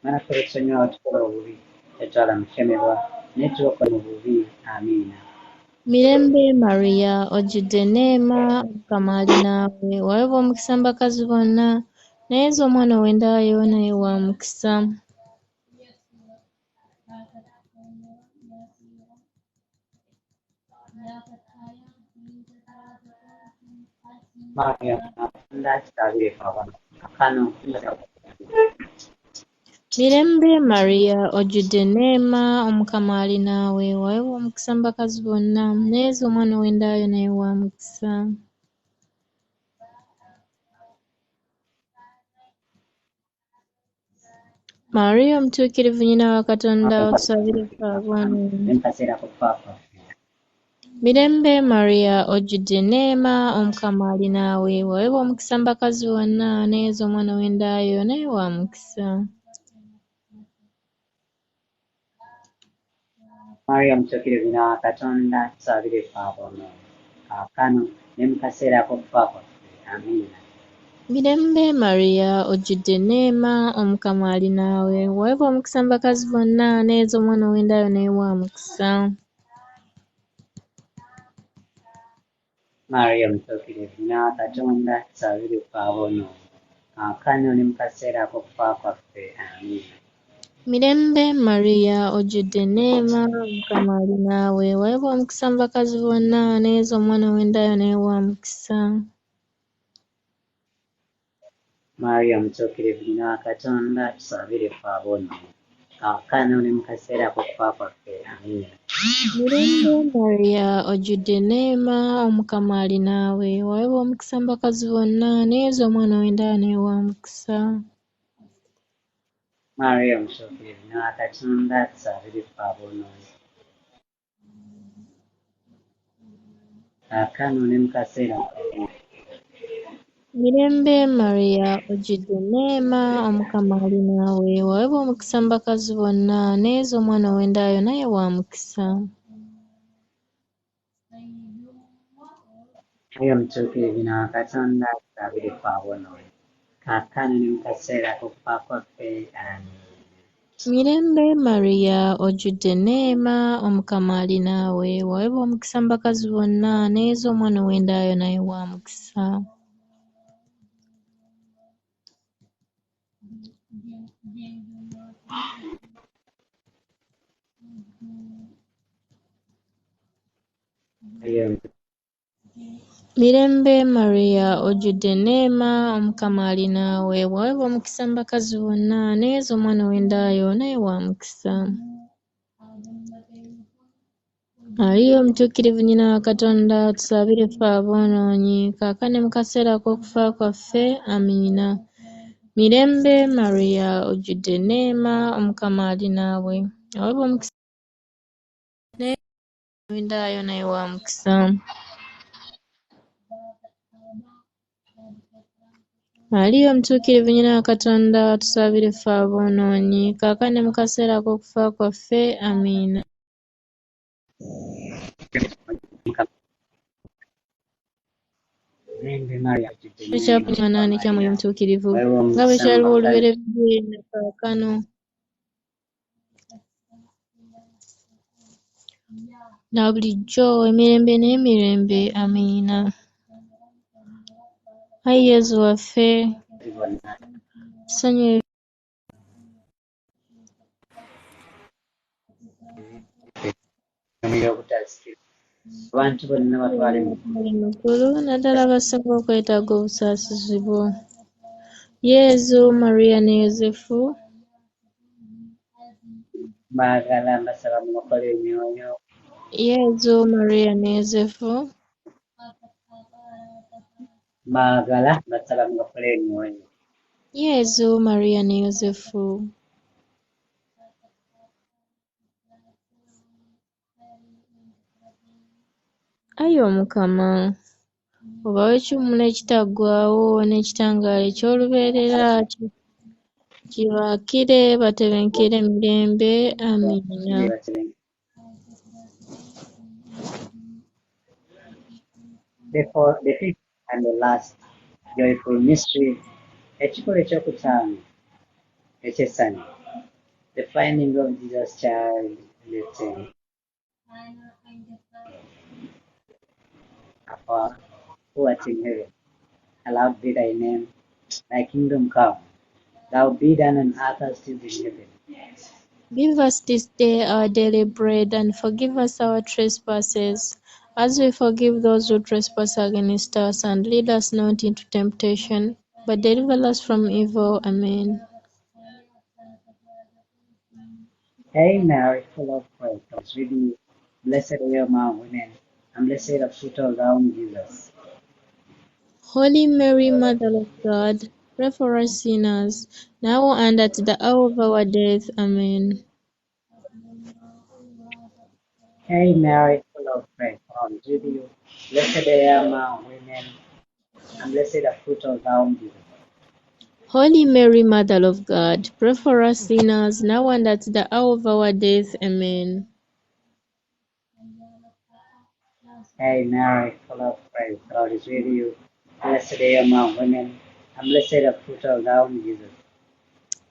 nga naffe bwe tusonyiwa abatukola obubi, totwala mu kukemebwa, naye tulokola mu bubi. Amiina. Mirembe Maria, ojjudde enneema, Mukama ali naawe, waweebwa omukisa mu bakazi bonna, naye nze omwana ow'endaayo naye wa mukisa. Maria Mirembe Maria ojjudde Neema, Omukama ali naawe, waweebwa omukisa mu bakazi bonna, neeza omwana w'endaayo naye wa mukisa. Maria omutuukirivu nnyina wa Katonda, otusabire ffe aboonoonyi. Mirembe Maria ojjudde Neema, Omukama ali naawe, waweebwa omukisa mu bakazi bonna, neeza omwana w'endaayo naye wa mukisa. Maria omutuukirivu nnyina wa Katonda, tusabire ffe aboonoonyi, kaakano ne mu kaseera ak'okufa kwaffe. Amiina. Mirembe Maria ojjudde Neema, Omukama ali naawe, waweebwa omukisa mu bakazi bonna, neeza omwana w'endaayo naye wa mukisa. Maria omutuukirivu nnyina wa Katonda, tusabire ffe aboonoonyi, kaakano ne mu kaseera ak'okufa kwaffe. Amiina. Mirembe Maria ojjudde Neema, Omukama ali naawe, waweebwa omukisa mu bakazi bonna, neeza omwana w'endaayo naye wa mukisa. Maria omutuukirivu nnyina wa Katonda, tusabire ffe aboonoonyi, kaakano ne mu kaseera ak'okufa kwaffe. Amiina. Mirembe Maria ojjudde Neema, Omukama ali naawe, waweebwa omukisa mu bakazi bonna, neeza omwana w'endaayo naye wa mukisa. Maria omutuukirivu nnyina wa Katonda, tusabire ffe aboonoonyi, kaakano ne mu kaseera ak'okufa. Mirembe Maria ojjudde Neema, Omukama ali naawe, waweebwa omukisa mu bakazi bonna, neeza omwana w'endaayo naye wa mukisa. Maria omutuukirivu nnyina wa Katonda, tusabire ffe aboonoonyi, kaakano ne mu kaseera ak'okufa kwaffe. Amiina. Mirembe Maria ojjudde Neema, Omukama ali naawe, waweebwa omukisa mu bakazi bonna, neeza omwana w'endaayo naye wa mukisa. Mirembe Maria ojjudde Neema, Omukama ali naawe, waweebwa omukisa mu bakazi bonna, neeza omwana w'endaayo naye wa mukisa. Aliyo omutuukirivu nnyina wa Katonda, tusabire ffe aboonoonyi, kaakano ne mu kaseera ak'okufa kwaffe. Amiina. Mirembe Maria ojjudde Neema, Omukama ali naawe, waweebwa omukisa naye omwana w'endaayo naye wa mukisa. Aliyo omutuukirivu nnyina wa Katonda, tusabire ffe aboonoonyi, kaakano ne mu kaseera ak'okufa kwaffe. Amiina. Mirembe Maria ojjudde Ekyapunnya naani kya Mwoyo Mutuukirivu, Waweebwa nga bwe omukisa mu kyaliwo bakazi. olubereberye na kaakano, na bulijjo, emirembe n'emirembe. Amiina. Ayi Yezu waffe, tusonyiwe abantu bonna batwale mu ebyo mukulu, naddala abasinga okwetaaga obusaasizi bwo. Yezu, Maria ne Yozefu, baagala mbasaba mukole emyoyo. Yezu, Maria ne Yozefu, Baagala mbasaba mukole emyoyo. Yezu, Maria ne Yozefu. Ayi Omukama, obawe ekiwummulo ekitaggwaawo n'ekitangaala eky'olubeerera kibaakire batebenkere emirembe. Amiina. The fifth and the last joyful mystery, ekikolo ekyokutaano eky'essanyu, the finding of Jesus child in the tomb. Our Father, who art in heaven, hallowed be thy name. Thy kingdom come, thou be done on earth as it is in heaven. Give us this day our daily bread, and forgive us our trespasses, as we forgive those who trespass against us, and lead us not into temptation, but deliver us from evil. Amen. Hail Mary, full of grace, God is with you. Blessed are you among women, and blessed the fruit of thy womb, Jesus. Holy Mary, Mother of God, pray for us sinners, now and at the hour of our death. Amen. Hail Mary, full of grace, God is with you. Blessed are you among women, and blessed the fruit of thy womb, Jesus. Holy Mary, Mother of God, pray for us sinners, now and at the hour of our death. Amen. Hail Mary, full of grace, God is with you. Blessed are you among women, and blessed the fruit of thy womb, Jesus.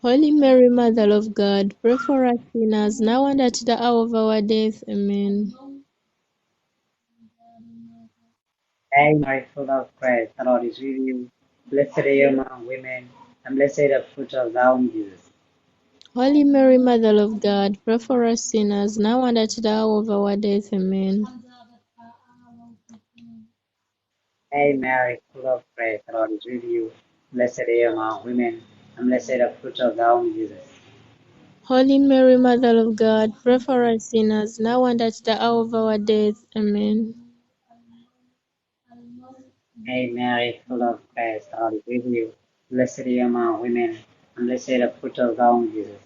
Holy Mary, Mother of God, pray for us sinners, now and at the hour of our death. Amen. Hail Mary, full of grace, the Lord is with you. Blessed are you among women, and blessed the fruit of thy womb, Jesus. Holy Mary, Mother of God, pray for us sinners, now and at the hour of our death. Amen. Hail Mary, full of grace, the Lord is with you. Blessed are you among women, and blessed the fruit of thy womb, Jesus. Holy Mary, Mother of God, pray for us sinners, now and at the hour of our death. Amen. Hail Mary, full of grace, the Lord is with you. Blessed are you among women, and blessed the fruit of thy womb, Jesus.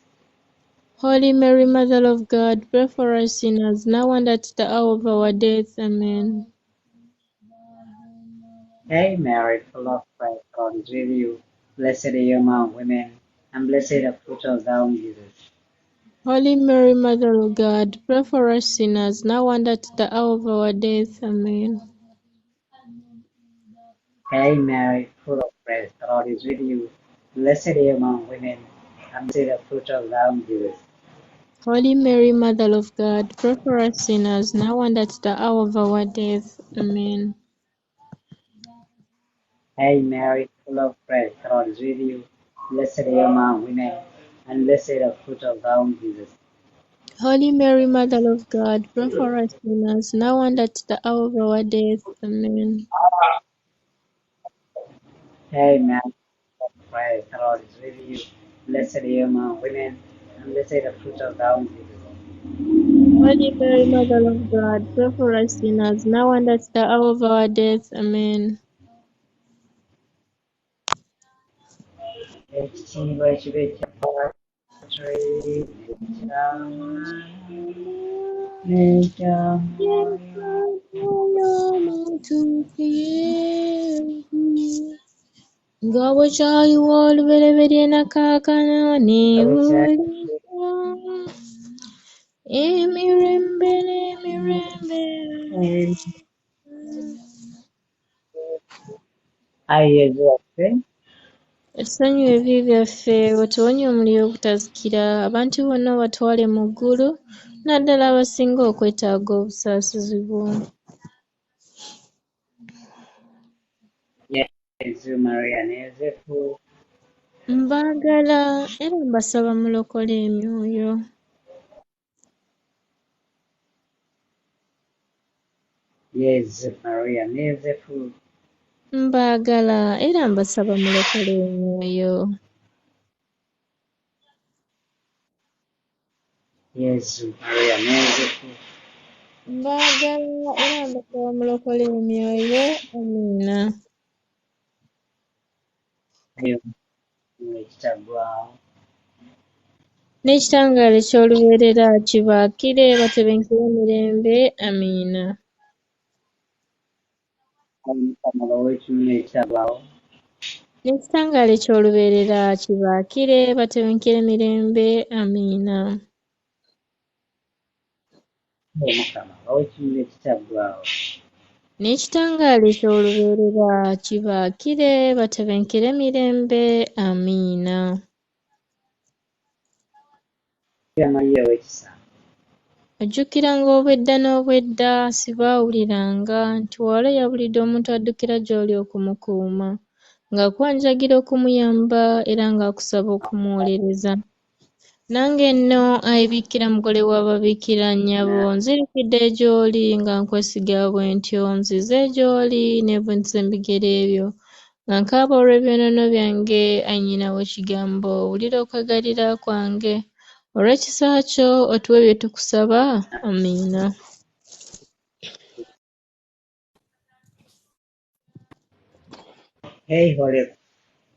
Holy Mary, Mother of God, pray for us sinners, now and at the hour of our death. Amen. Hail Mary, full of grace, the Lord is with you. Blessed are you among women, and blessed the fruit of thy womb, Jesus. Holy Mary, Mother of God, pray for us sinners, now and at the hour of our death. Amen. Hail Mary, full of grace, the Lord is with you. Blessed are you among women, and blessed the fruit of thy womb, Jesus. Holy Mary, Mother of God, pray for us sinners, now and at the hour of our death. Amen. Hail Mary, full of grace, the Lord is with you. Blessed are you among women, and blessed the fruit of thy womb, Jesus. Holy Mary, Mother of God, pray for us sinners, now and at the hour of our death. Amen. Hail Mary, full of grace, the Lord is with you. Blessed are you among women, and blessed the fruit of thy womb, Jesus. Holy Mary, Mother of God, pray for us sinners, now and at the hour of our death. Amen. Ekitiibwa kibe kya Patri, n'ekyamwoyo. Nga bwekyaliwo olubereberye na kaakano Abukyali n'ebulira emirembe n'emirembe. Ayi Yezu waffe, Etusonyiwe ebibi byaffe, otuwonye omuliro ogutazikira, abantu bonna obatwale mu ggulu, naddala abasinga okwetaaga obusaasuzi bwo. Yezu, Mariya ne Yozefu, Mbaagala era mbasaba mulokole emyoyo. Yezu, Mariya ne Yozefu, Mbaagala era mbasaba mulokole emyoyo. Yezu, Mariya ne Yozefu, Mbaagala era mbasaba mulokole emyoyo. Amiina. eyo ekitaggwaawo. N'ekitangaala eky'olubeerera kibaakire batebenkere emirembe. Amiina. Mukama ow'ekimu ekitaggwaawo. N'ekitangaala eky'olubeerera kibaakire batebenkere emirembe. Amiina. Mukama ow'ekimu ekitaggwaawo. N'ekitangaala eky'olubeerera kibaakire batebenkere emirembe. Amiina. Bikira Mariya ow'ekisa, Ojjukiranga obwedda n'obwedda sibaawuliranga nti wali oyabulidde omuntu addukira gy'oli okumukuuma, ng'akwanjagira okumuyamba era ng'akusaba okumuwolereza. Nange nno Ayi Bikira mugole w'Ababikira nnyabo nzirikidde gy'oli nga nkwesiga bwe ntyo nzize gy'oli neevunisa ebigere ebyo nga nkaaba olw'ebyonoono byange Ayi nnyina w'ekigambo wulira okwegalira kwange olw'ekisa kyo otuwe bye tukusaba amiina. Hey, Holy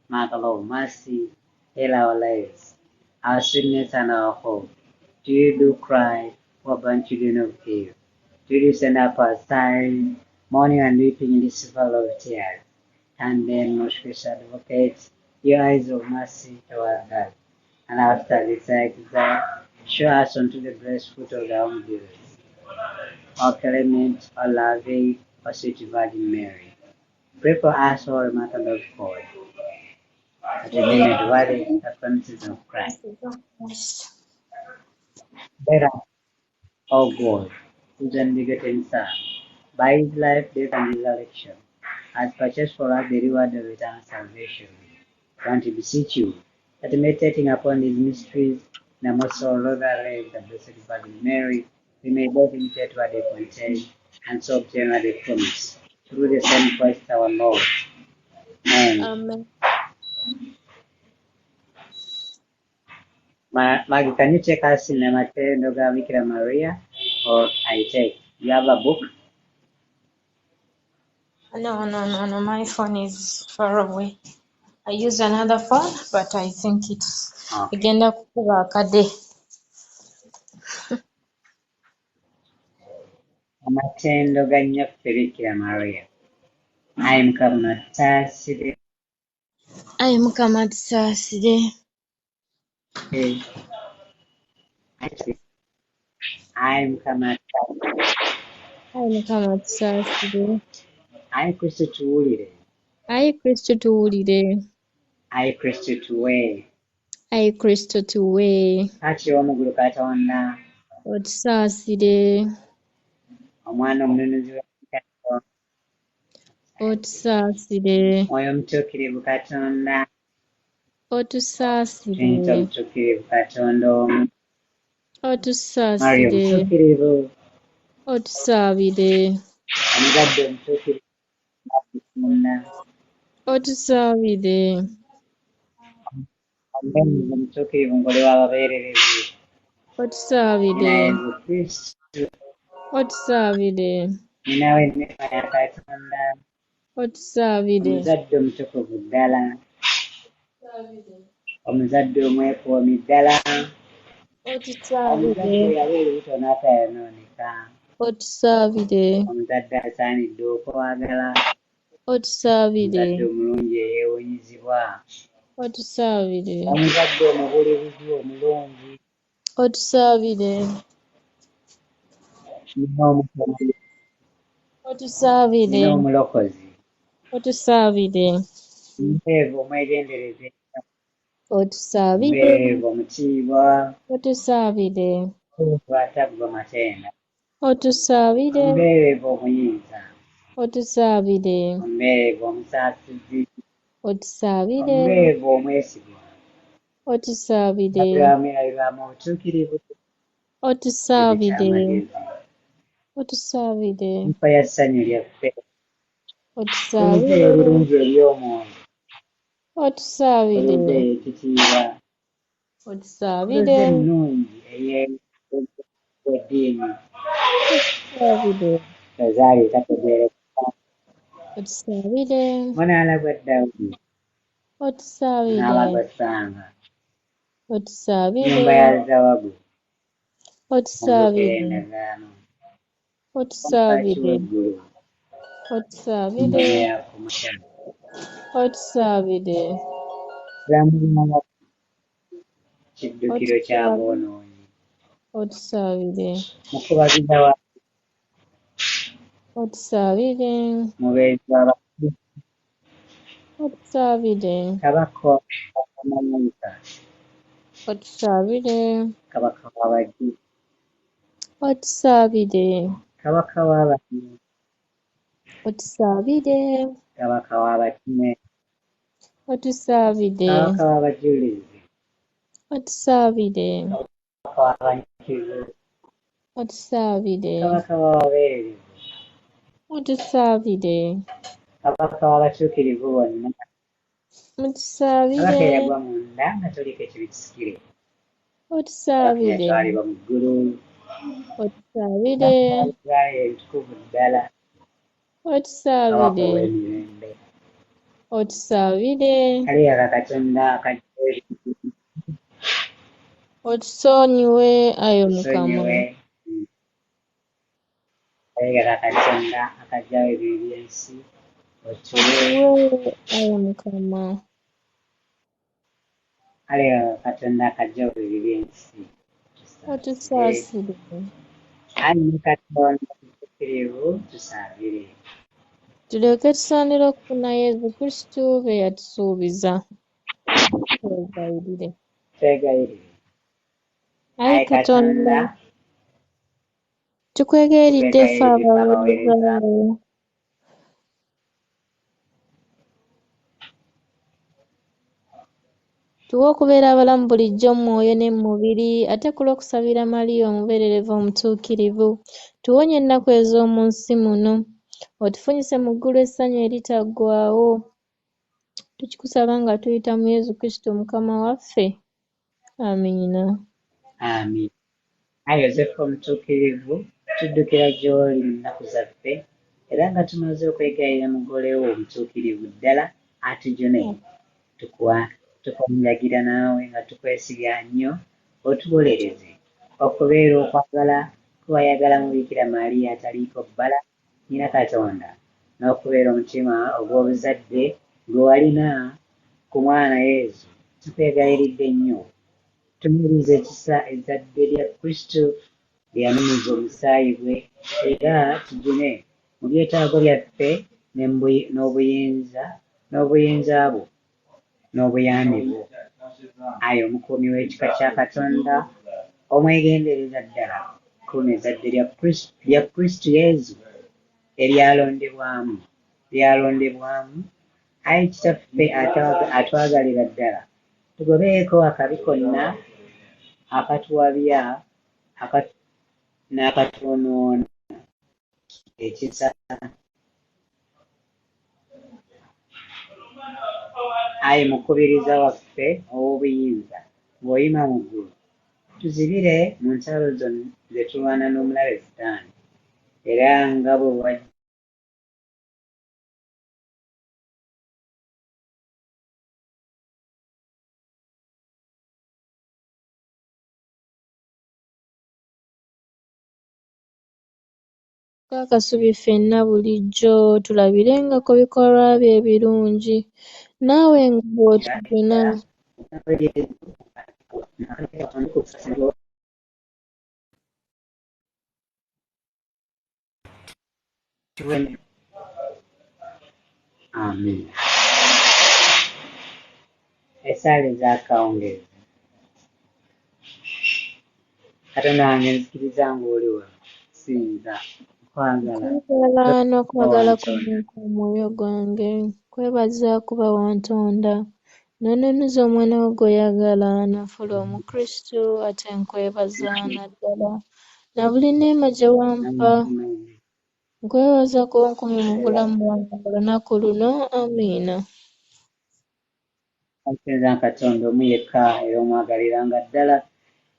Mother of Mercy, hail our lives, our sweetness and our hope. To you do cry, poor born children of Eve. To you send up our sighing, mourning and weeping in this vale of tears. And then, most gracious advocate, your eyes of mercy toward us. And after this exile, show us unto the blessed fruit of thy womb, Jesus. O clement, O loving, O sweet Virgin Mary. Pray for us, Holy Mother of God, that we may be worthy of the promises of Christ. Bear us, O God, whose unbegotten Son, by his life, death, and resurrection, has purchased for us the reward of eternal salvation. Grant, we beseech you, that meditating upon these mysteries in the most soul of the Blessed Virgin Mary, we may both imitate what they contain and so obtain what they promise. Through the same Christ our Lord. Amen. Amen. Maggie, can you take us in the Matendo Bikira Maria? Or I take? You have a book? No. My phone is far away. I use another phone, but I think it's Okay. igenda kukuba akade. Amatendo ga nnyaffe Bikira Maria. Ayi Mukama taasire. Ayi Mukama tusaasire. Ayi Mukama taasire. Ayi Mukama tusaasire. Ayi Kristo tuwulire. Ayi Kristo tuwulire. Ayi Kristo tuwe. Ayi Kristo tuwe. Kati omugulu Katonda, Otusaasire. omwana omununuzi w'ekitabo, Otusaasire. Mwoyo Omutuukirivu Katonda, Otusaasire. Trinity Omutuukirivu Katonda omu, Maria Otusaasire. Omutuukirivu, Otusaabire. Omuzadde Omutuukirivu Katonda, Otusaabire. Omubeezi Omutuukirivu Ngole w'ababeererezi, Otusaabire. Nyina Yezu Kristo, Otusaabire. Nyina w'enneema ya Katonda, Otusaabire. Omuzadde omutukuvu ddala, Omuzadde omwekoomi ddala, Otusaabire. Omuzadde eyali olubuto n'atayonooneka, Otusaabire. Omuzadde asaanidde okwagala, Otusaabire. Omuzadde omulungi eyeewunyizibwa, Otusaabire. Omuzadde omubulibuzi omulungi, Otusaabire. Nyina omukozi, Otusaabire. Nyina omulokozi, Otusaabire. Omuteevu omwegendereze, Otusaabire. Omubeerevu omutiibwa, Otusaabire. Omutuufu ataggwa matenda, Otusaabire. Omubeerevu omuyinza, Otusaabire. Omubeerevu omusaasizi, Otusaabire. Omubeerevu omwesigwa, Otusaabire. Abulamu eyayirwamu obutuukirivu, Otusaabire. ekyamagezi, Otusaabire. nfa ya ssanyu lyaffe, tulize Otusaabire. ebirungi eby'omwoyo, Otusaabire. tulize ekitiibwa, Otusaabire. tulize ennungi ey'eddiini, Otusaabire. ezaali etategeerekeka, Otusaabire. Munaala gwa Dawudi, Otusaabire. Munaala gwa Ssanga, Otusaabire. Nnyumba ya Zawabu, Otusaabire. Omuluka endagaano, Omukaaki Otusaabire. w'eggulu, Otusaabire. Ennyama ya ku makya, Otusaabire. Bulamu kiddukiro ky'aboonoonyi, Otusaabire. Mukubagiza wa Otusaabire. mubeezi w'Abakristo, Otusaabire. Kabaka w'Abamanyika, Otusaabire. Kabaka w'Abagi, Otusaabire. Kabaka w'Abanywi, Otusaabire. Kabaka w'Abakime, Otusaabire. Kabaka w'Abajulizi, Otusaabire. kabaka w'abanyikivu, Otusaabire. kabaka w'ababeererivu, Otusaabire. kabaka w'abatuukirivu bonna, kabaka Otusaabire. eyagwa mu nda nga toliko ekibikisikire, kabaka Otusaabire. eyatwalibwa mu ggulu, Otusaabire. Israeli entukuvu ddala, kabaka Otusaabire. ow'emirembe, Otusaabire. kaliyaga katonda akajja Otusonyiwe ayo Mukama. tusonyiwe, kaliyaga katonda akajjawo ebibi by'ensi, otuwe, Otuwe ayo Mukama. kaliyaga katonda akajjawo ebibi by'ensi, Otusaasire. ayi ne katonda omutuukirivu tusaabire. Tulyoke tusaanire okufuna Yezu Kristo be yatusuubiza. Twegayirire. Twegayirire. Ayi Katonda, tukwegayiridde ffe abaweereza bo. Tuwe okubeera abalamu bulijjo mu mwoyo ne mu mubiri, ate ku lw'okusabira Mariya omubeereravu omutuukirivu, tuwonye ennaku ez'omu nsi muno, otufunyise mu ggulu essanyu eritaggwaawo. Tukikusaba nga tuyita mu Yezu Kristo Mukama waffe. Amiina. Amiina. Ayi Yozefu omutuukirivu, tuddukira gy'oli mu nnaku zaffe, era nga tumaze okwegayirira mugole wo omutuukirivu ddala atujune, tukunjagira naawe nga tukwesiga nnyo otubolereze okubeera okwagala kwewayagala mu Bikira Maaliya ataliiko bbala, nnyina Katonda, n'okubeera omutima ogw'obuzadde gwe walina ku mwana Yezu. Tukwegayiridde nnyo tumirize ekisa ezzadde lya Kristo lye yanunuza omusaayi gwe, era tujune mu byetaago byaffe n'obuyinza bwo n'obuyambi bwo. Ayi omukuumi w'ekika kya Katonda, omwegendereza ddala, kuuma ezzadde lya Kristo Yezu lyalondebwamu. Ayi Kitaffe atwagalira ddala, tugobeeko akabi konna akatuwabya n'akatwonoona ekisa. Ayi mukubiriza waffe ow'obuyinza, ng'oyima mu ggulu, tuzibire mu nsalo ze tulwana n'omulabe Setaani, era nga bwe wajja Akasubi ffenna bulijjo tulabirengako bikolwa bye ebirungi, naawe nga bw'otujuna. Amiina. Esaala ez'akawungeezi. Katonda wange nzikiriza ng'oli wa sinza nkwagala N'okwagala kw'omuntu omwoyo gwange, nkwebaza kuba wantonda, n'onnunuza omwana wo gw'oyagala n'afuula omukristo, ate nkwebaza naddala na buli nneema gye wampa. Nkwebaza kuba mu bulamu bwange mu lunaku luno. Amiina. Nzikiriza Katonda omu yekka era omwagaliranga ddala.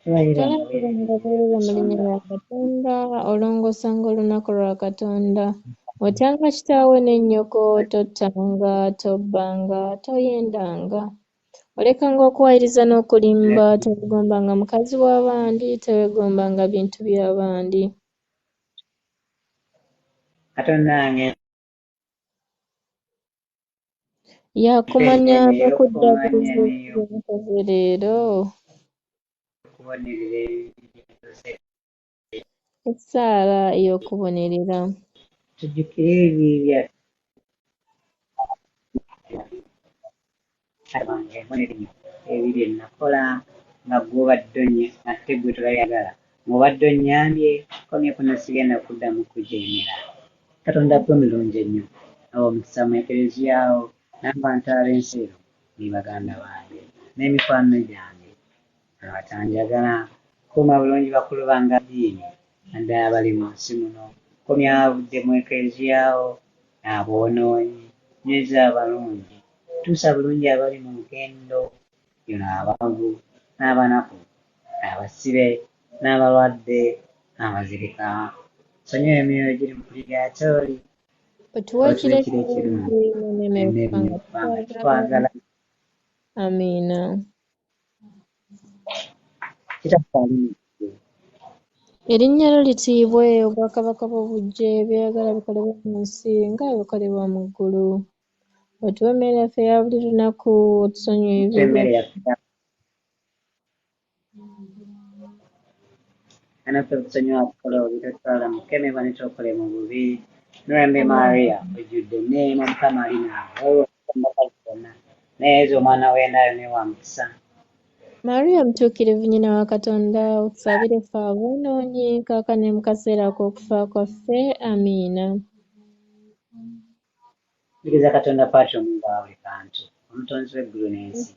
Tolabiranga bwereere mu linnya lya Katonda, olongoosanga olunaku lwa Katonda. Otyanga kitaawo ne nnyoko, tottanga, tobbanga, toyendanga. Olekanga okuwaayiriza n'okulimba, teweegombanga mukazi w'abandi, teweegombanga bintu by'abandi. Katonda wange Yakumanyanga kuddaabiriza eby'enkoze leero. okubonerera ebigenze. Essaala ey'okubonerera. Tujjukire ebibi byaffe. Wange ebiri nakola nga gw'obadde ate gwe toyagala, ng'obadde onnyambye komye kuno sigenda kuddamu kujeemera. Katonda gwe mulungi ennyo, awa omukisa mu ekereziya wo n'abantu ab'ensi eno be baganda bange n'emikwano gyange. abatanjagala kuuma bulungi bakulu bange ddiini naddala bali mu nsi muno komya abuddemu ekereziyawo aboonoonyi nyweza abalungi tuusa bulungi abali mu nkendo yono abavu n'abanaku abasibe n'abalwadde abazirika sonyiwa emyoyo giri mu purigaatooli otuwa ekiro kirungi emmere kubanga twagala amiina kitafaalimu erinnya lyo litiibwe obwakabaka bw'obuggye byayagala bikolebwa mu nsi nga bikolebwa mu ggulu otuwa emmere yaffe eya buli lunaku otusonyiwe emmere yaffe anaffe tusonyiwa kukola obubi totwala mu kukemebwa ne twokole mu bubi Mirembe Maria ojjudde enneema Mukama ali naawe bakazi bonna neyeeza omwana w'endaalo ne wa mukisa Maria omutuukirivu nnyina wa Katonda otusabire ffe aboonoonyi kaakano ne mu kaseera ak'okufa kwaffe amiina njigiriza Katonda Paatri omuumba wa buli kantu omutonzi w'eggulu n'ensi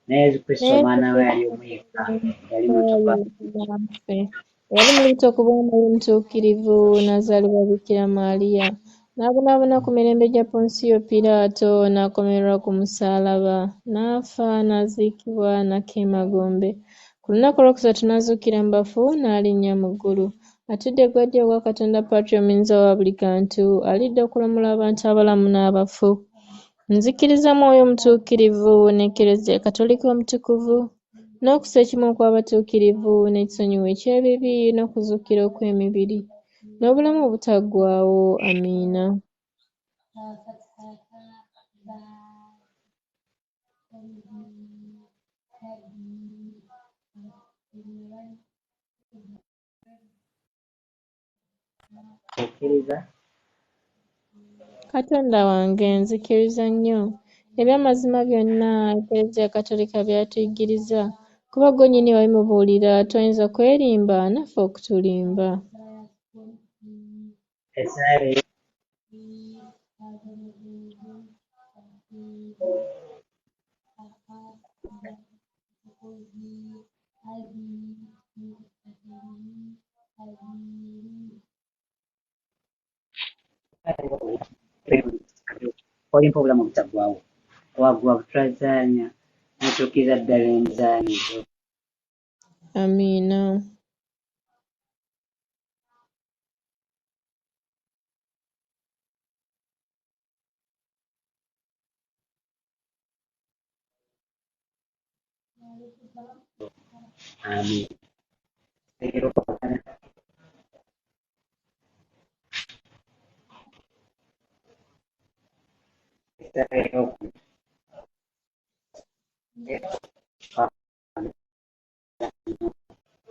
ne Yesu Kristo omwana we ali omu yekka yali mutukuvu ffe yali mulito okubanga yali mutuukirivu n'azaalibwa Bikira Maria n'abonaabona ku mirembe gya Ponsiyo Piraato n'akomererwa ku musaalaba n'afa n'aziikibwa n'akka emagombe ku lunaku olwokusatu n'azuukira mu bafu n'alinnya mu ggulu atudde eggwadde obwa Katonda Paatri omuyinza wa buli kantu alidde okulamula abantu abalamu n'abafu nzikiriza Mwoyo omutuukirivu n'Eklezia Katolika omutukuvu n'okusa ekimu kw'abatuukirivu n'ekisonyiwo eky'ebibi n'okuzuukira okw'emibiri n'obulamu obutaggwaawo amiina okkiriza Katonda wange nzikiriza nnyo eby'amazima byonna Eklezia Katolika by'atuyigiriza kuba gwe nnyini wabimubuulira toyinza kwerimba naffe okutulimba essaala olimpa obulamu obutaggwaawo owaggwa butulazaanya n'otuukiriza ddala emizaanizo amiina amiina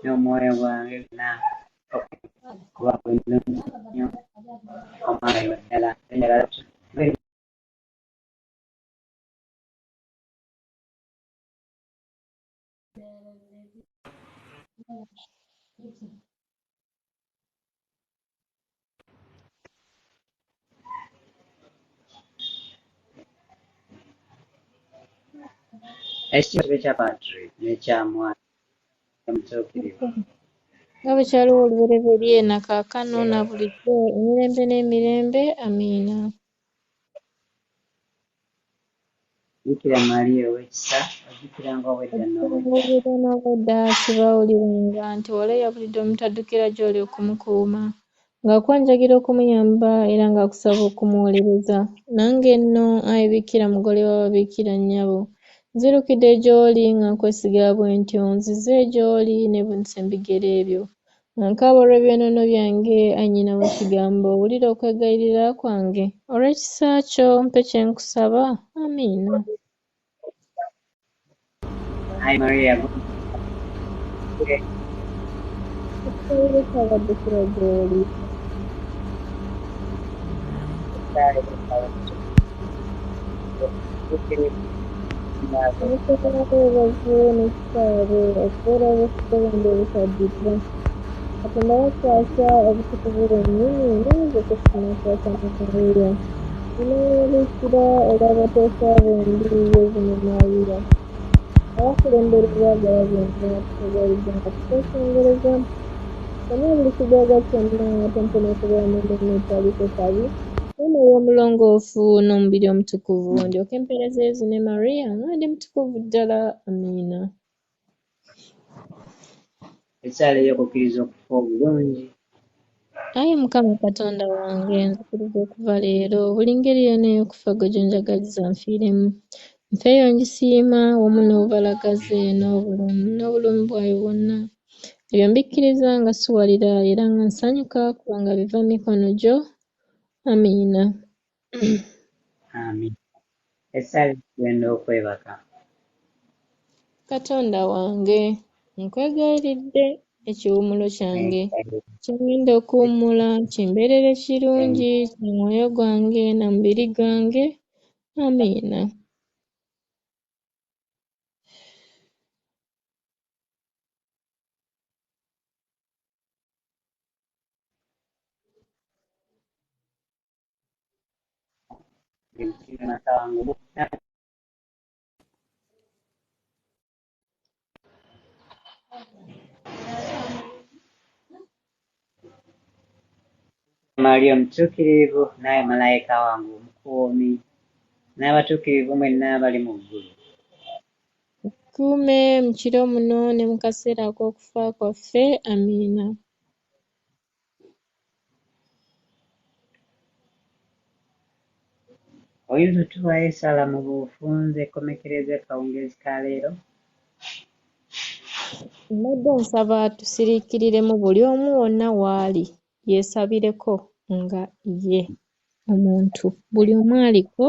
n'omwoyo gwange gwonna okuba nnyo omwana ddala enjagala ekitiibwa kya Paatri n'ekya Mwana omutuukirivu nga bwe kyaliwo olubereberye na kaakano na bulijjo emirembe n'emirembe amiina Bikira Maria ow'ekisa ojjukiranga obwedda okusinga n'obwedda sibaawuliranga nti wali oyabulidde omutaddukira gy'oli okumukuuma ng'akwanjagira okumuyamba era ng'akusaba okumuwolereza nange nno ayi Bikira mugole w'ababiikira nnyabo nzirukidde gy'oli nga nkwesiga bwe ntyo nzize gy'oli ne bunisa ebigere ebyo nga nkaaba olw'ebyonoono byange ayi nnyina w'ekigambo owulire okwegayirira kwange olw'ekisa kyo mpe kye nkusaba amiina Ayi Maria ekitawuliro ky'abaddukira gy'oli obusobola bwebaze n'ekitaabe okubeera obw'ekitolonda obutaddiddwa Katonda yakwasa obutukuvu bwennyini n'ayinza okufunakwasa Maria Bino Bikira olw'abateesa bombi Yezu ne Maria abakulembera ebyagala byonna tutegeeza nga tuteesengereza bonna buli kigaaga kyonna tompone okubeera n'emirimu etaliko kabi n'omwoyo omulongoofu n'omubiri omutukuvu ndyoke mpeereza Yezu ne Maria nga ndi mutukuvu ddala amiina. Essaala ey'okukkiriza okufa obulungi. Ayi Mukama Katonda wange nzikiriza okuva leero buli ngeri yonna ey'okufa gwe gy'onjagaliza nfiiremu. Nfeeyo ngisiima wamu n'obubalagaze n'obulumi bwayo bwonna. Ebyo mbikkiriza nga siwalira era nga nsanyuka kubanga biva mu mikono gyo. Amiina. Amin. Essaala ekigenda okwebaka. Katonda wange nkwegayiridde ekiwummulo kyange kyengenda okuwummula kimbeerere kirungi mu mwoyo gwange na mubiri gwange. Amiina. Maria omutuukirivu naye malayika wange omukuumi n'abatuukirivu mwenna abali mu ggulu. Kuume mu kiro muno ne mu kaseera ak'okufa kwaffe. Amiina. Oyinza otuwaayo essaala mu bufunze ekkomekkereza akawungeezi ka leero? Mbadde nsaba tusiriikiriremu buli omu wonna w'ali yeesabireko nga ye omuntu. Buli omu aliko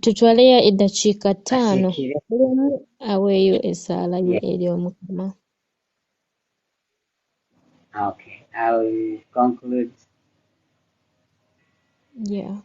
tutwaleyo eddakiika 5 buli omu aweeyo essaala ye eri Omukama. Okay, I will conclude. Yeah.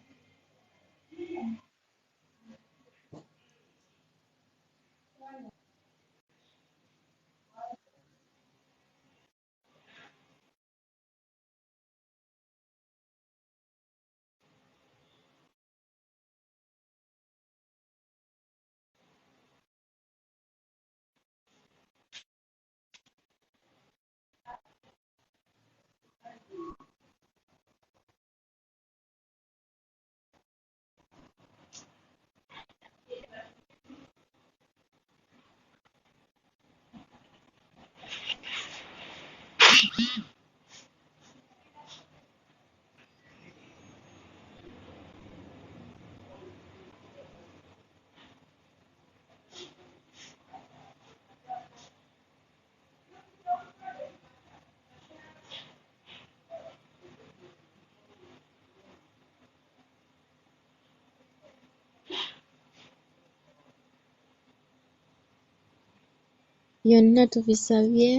Byonna tubisabye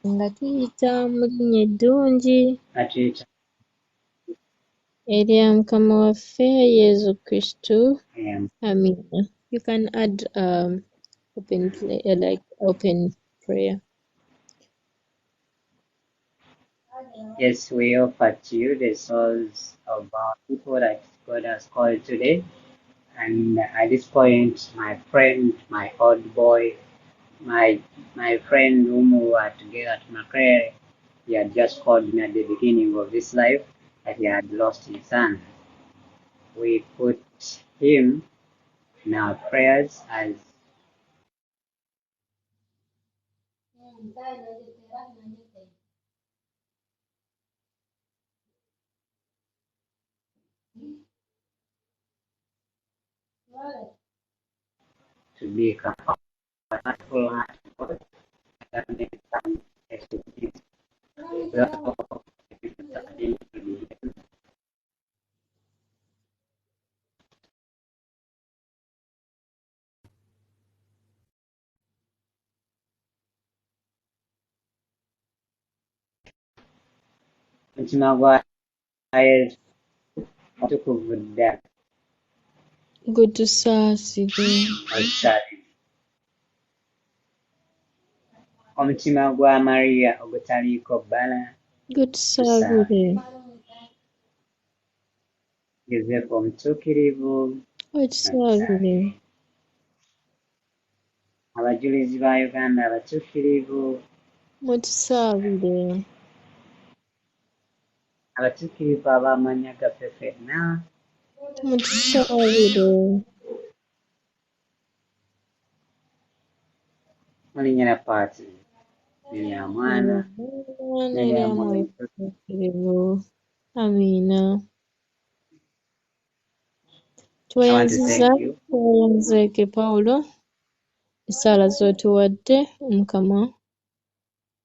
nga tuyita mu linnya eddungi Atuyita. erya Mukama waffe Yezu Kristu. Um, Amiina. You can add open prayer. yes, we offer to you the souls of our people that God has called today. And at this point, my friend, my old boy, my friend whom we were together at Macquarie, he had just called me at the beginning of this life that he had lost his son. We put him in our prayers as to be comfortable heart of God and make some expertise. Omutima gwa Yesu omutukuvu ddala Gutusaasire. otusaasire. Omutima gwa Maria ogutaliiko bbala Gutusaasire. Yosefu omutuukirivu Otusaasire. abajulizi ba Uganda abatuukirivu, mutusaabire. abatuukirivu ab'amanya gaffe ffenna, Mutusaabire. mulinyira paati erya mwana n'erya mwoyo. Neryamwoyo amiina. I want to Tweyanziza thank you. tweyanzeeke Pawulo essaala z'otuwadde Omukama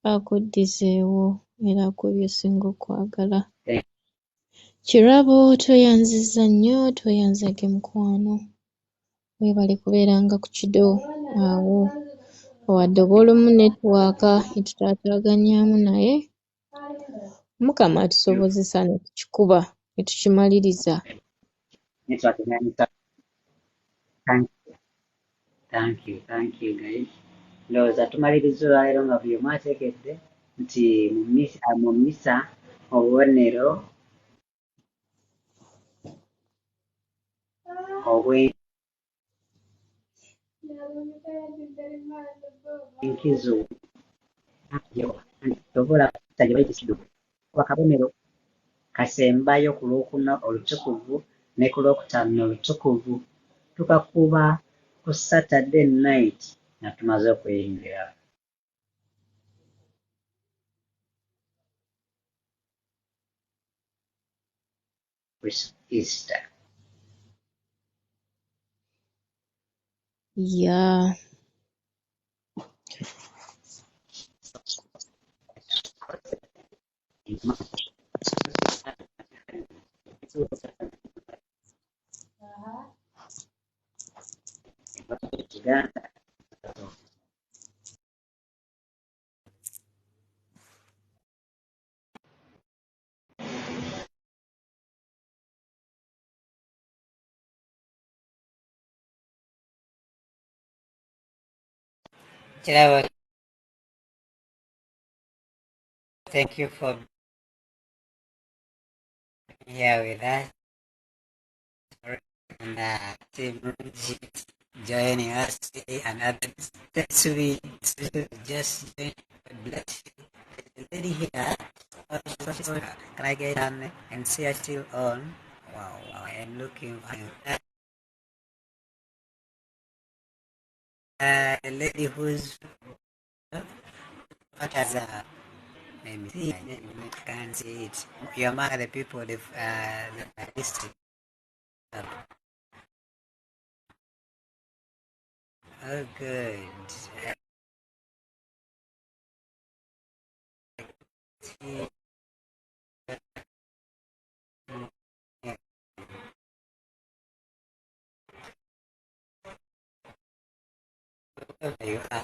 akuddizeewo era akuwe by'osinga okwagala. Thank Kirabo tweyanziza nnyo tweyanzeeke mukwano. Weebale kubeeranga ku kido awo wadde oba olumu netiwaaka etutaataaganyaamu naye Mukama atusobozesa ne tukikuba ne tukimaliriza. Thank you guys. Ndowooza tumaliriza olwaleero nga buli omu ateekedde nti mu mmisa obubonero obw'enkizo tobola kutta gye bayitisidde kuba kabonero kasembayo ku lwokuna olutukuvu ne ku lwokutaano olutukuvu tukakuba ku Saturday night nga tumaze okweyingira. Easter. Yeah. Kirabo, thank you for being here with us. And Team joining us and others. That's we just bless you. The lady here, can I get on and see her still on? Wow, I'm looking for a lady who's what has a let me see, I can't see it. You're among the people the listed. Oh, good. You are.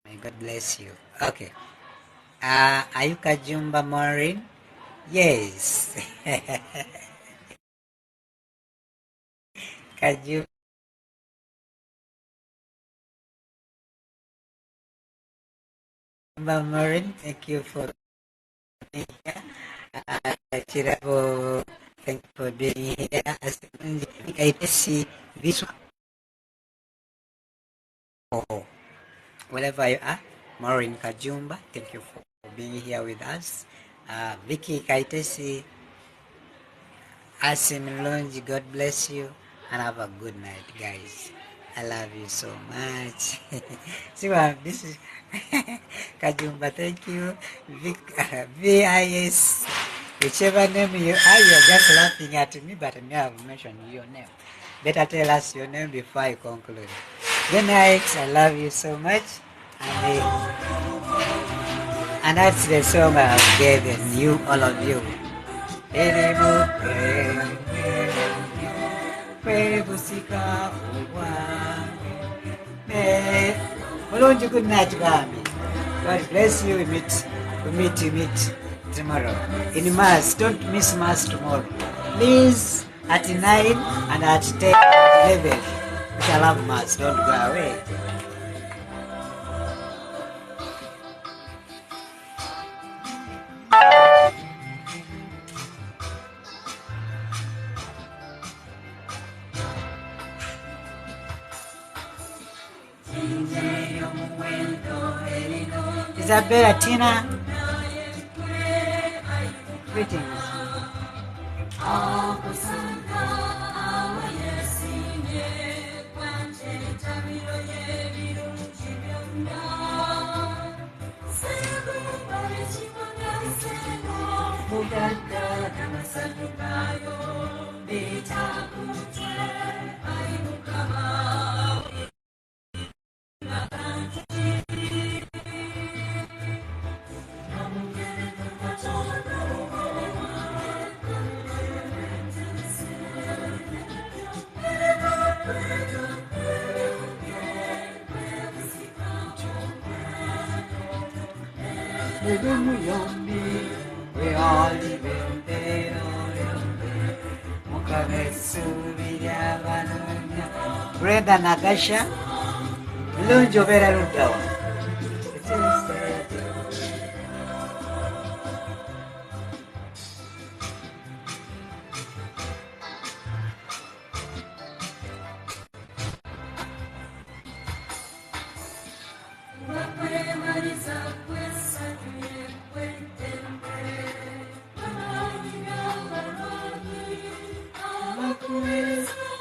May God bless you. Okay. Are you Kajumba Maureen? Yes. Kajumba Maureen, thank you for being here. Chirabo, thank you for being here. I see this one. Oh, wherever you are, Maureen Kajumba, thank you for being here with us. Vicky Kaitesi, Asim Lonji, God bless you and have a good night, guys. I love you so much. See what this is Kajumba, thank you. VIS, whichever name you are, you're just laughing at me, but me have mentioned your name. Better tell us your name before I conclude. Good night, I love you so much. And that's the song I've given you, all of you. Good night, Gami. God bless you. We meet tomorrow. In Mass, don't miss Mass tomorrow. Please, at 9 and at 10, 11. We shall have Mass. Don't go away. Isabella, Tina, greetings. Brenda Nagasha, Lunjo Vera Ludawa.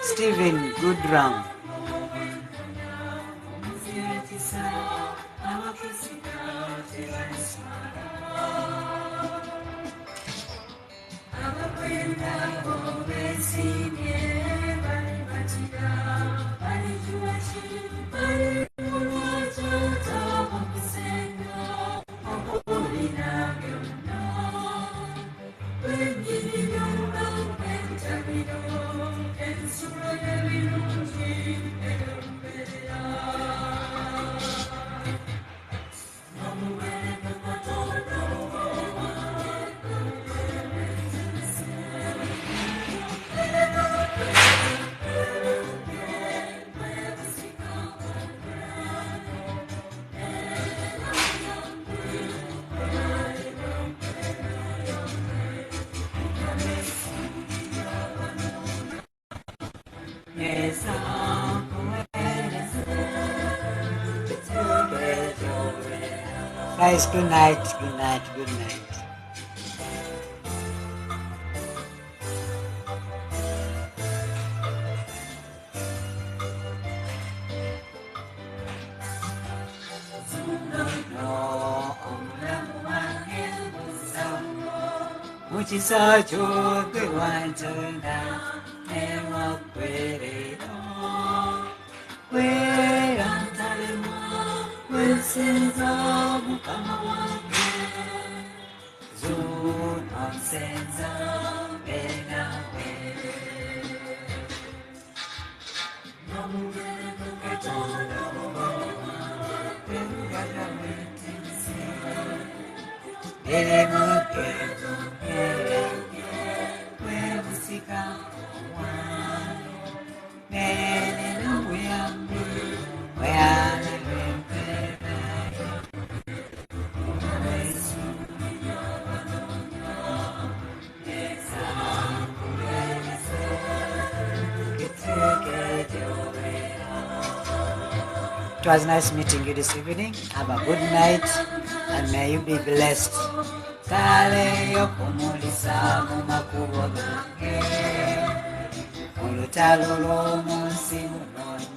Stephen Goodram. Guys, good night. Muchisacho the one tonight, never quit where I'm telling you, will sins of Mukamawake, Zoon on sense of Benaway. It was nice meeting you this evening. Have a good night and may you be blessed. Tale yokumulisa mu makubo gange, olutalo lw'omunsi muno.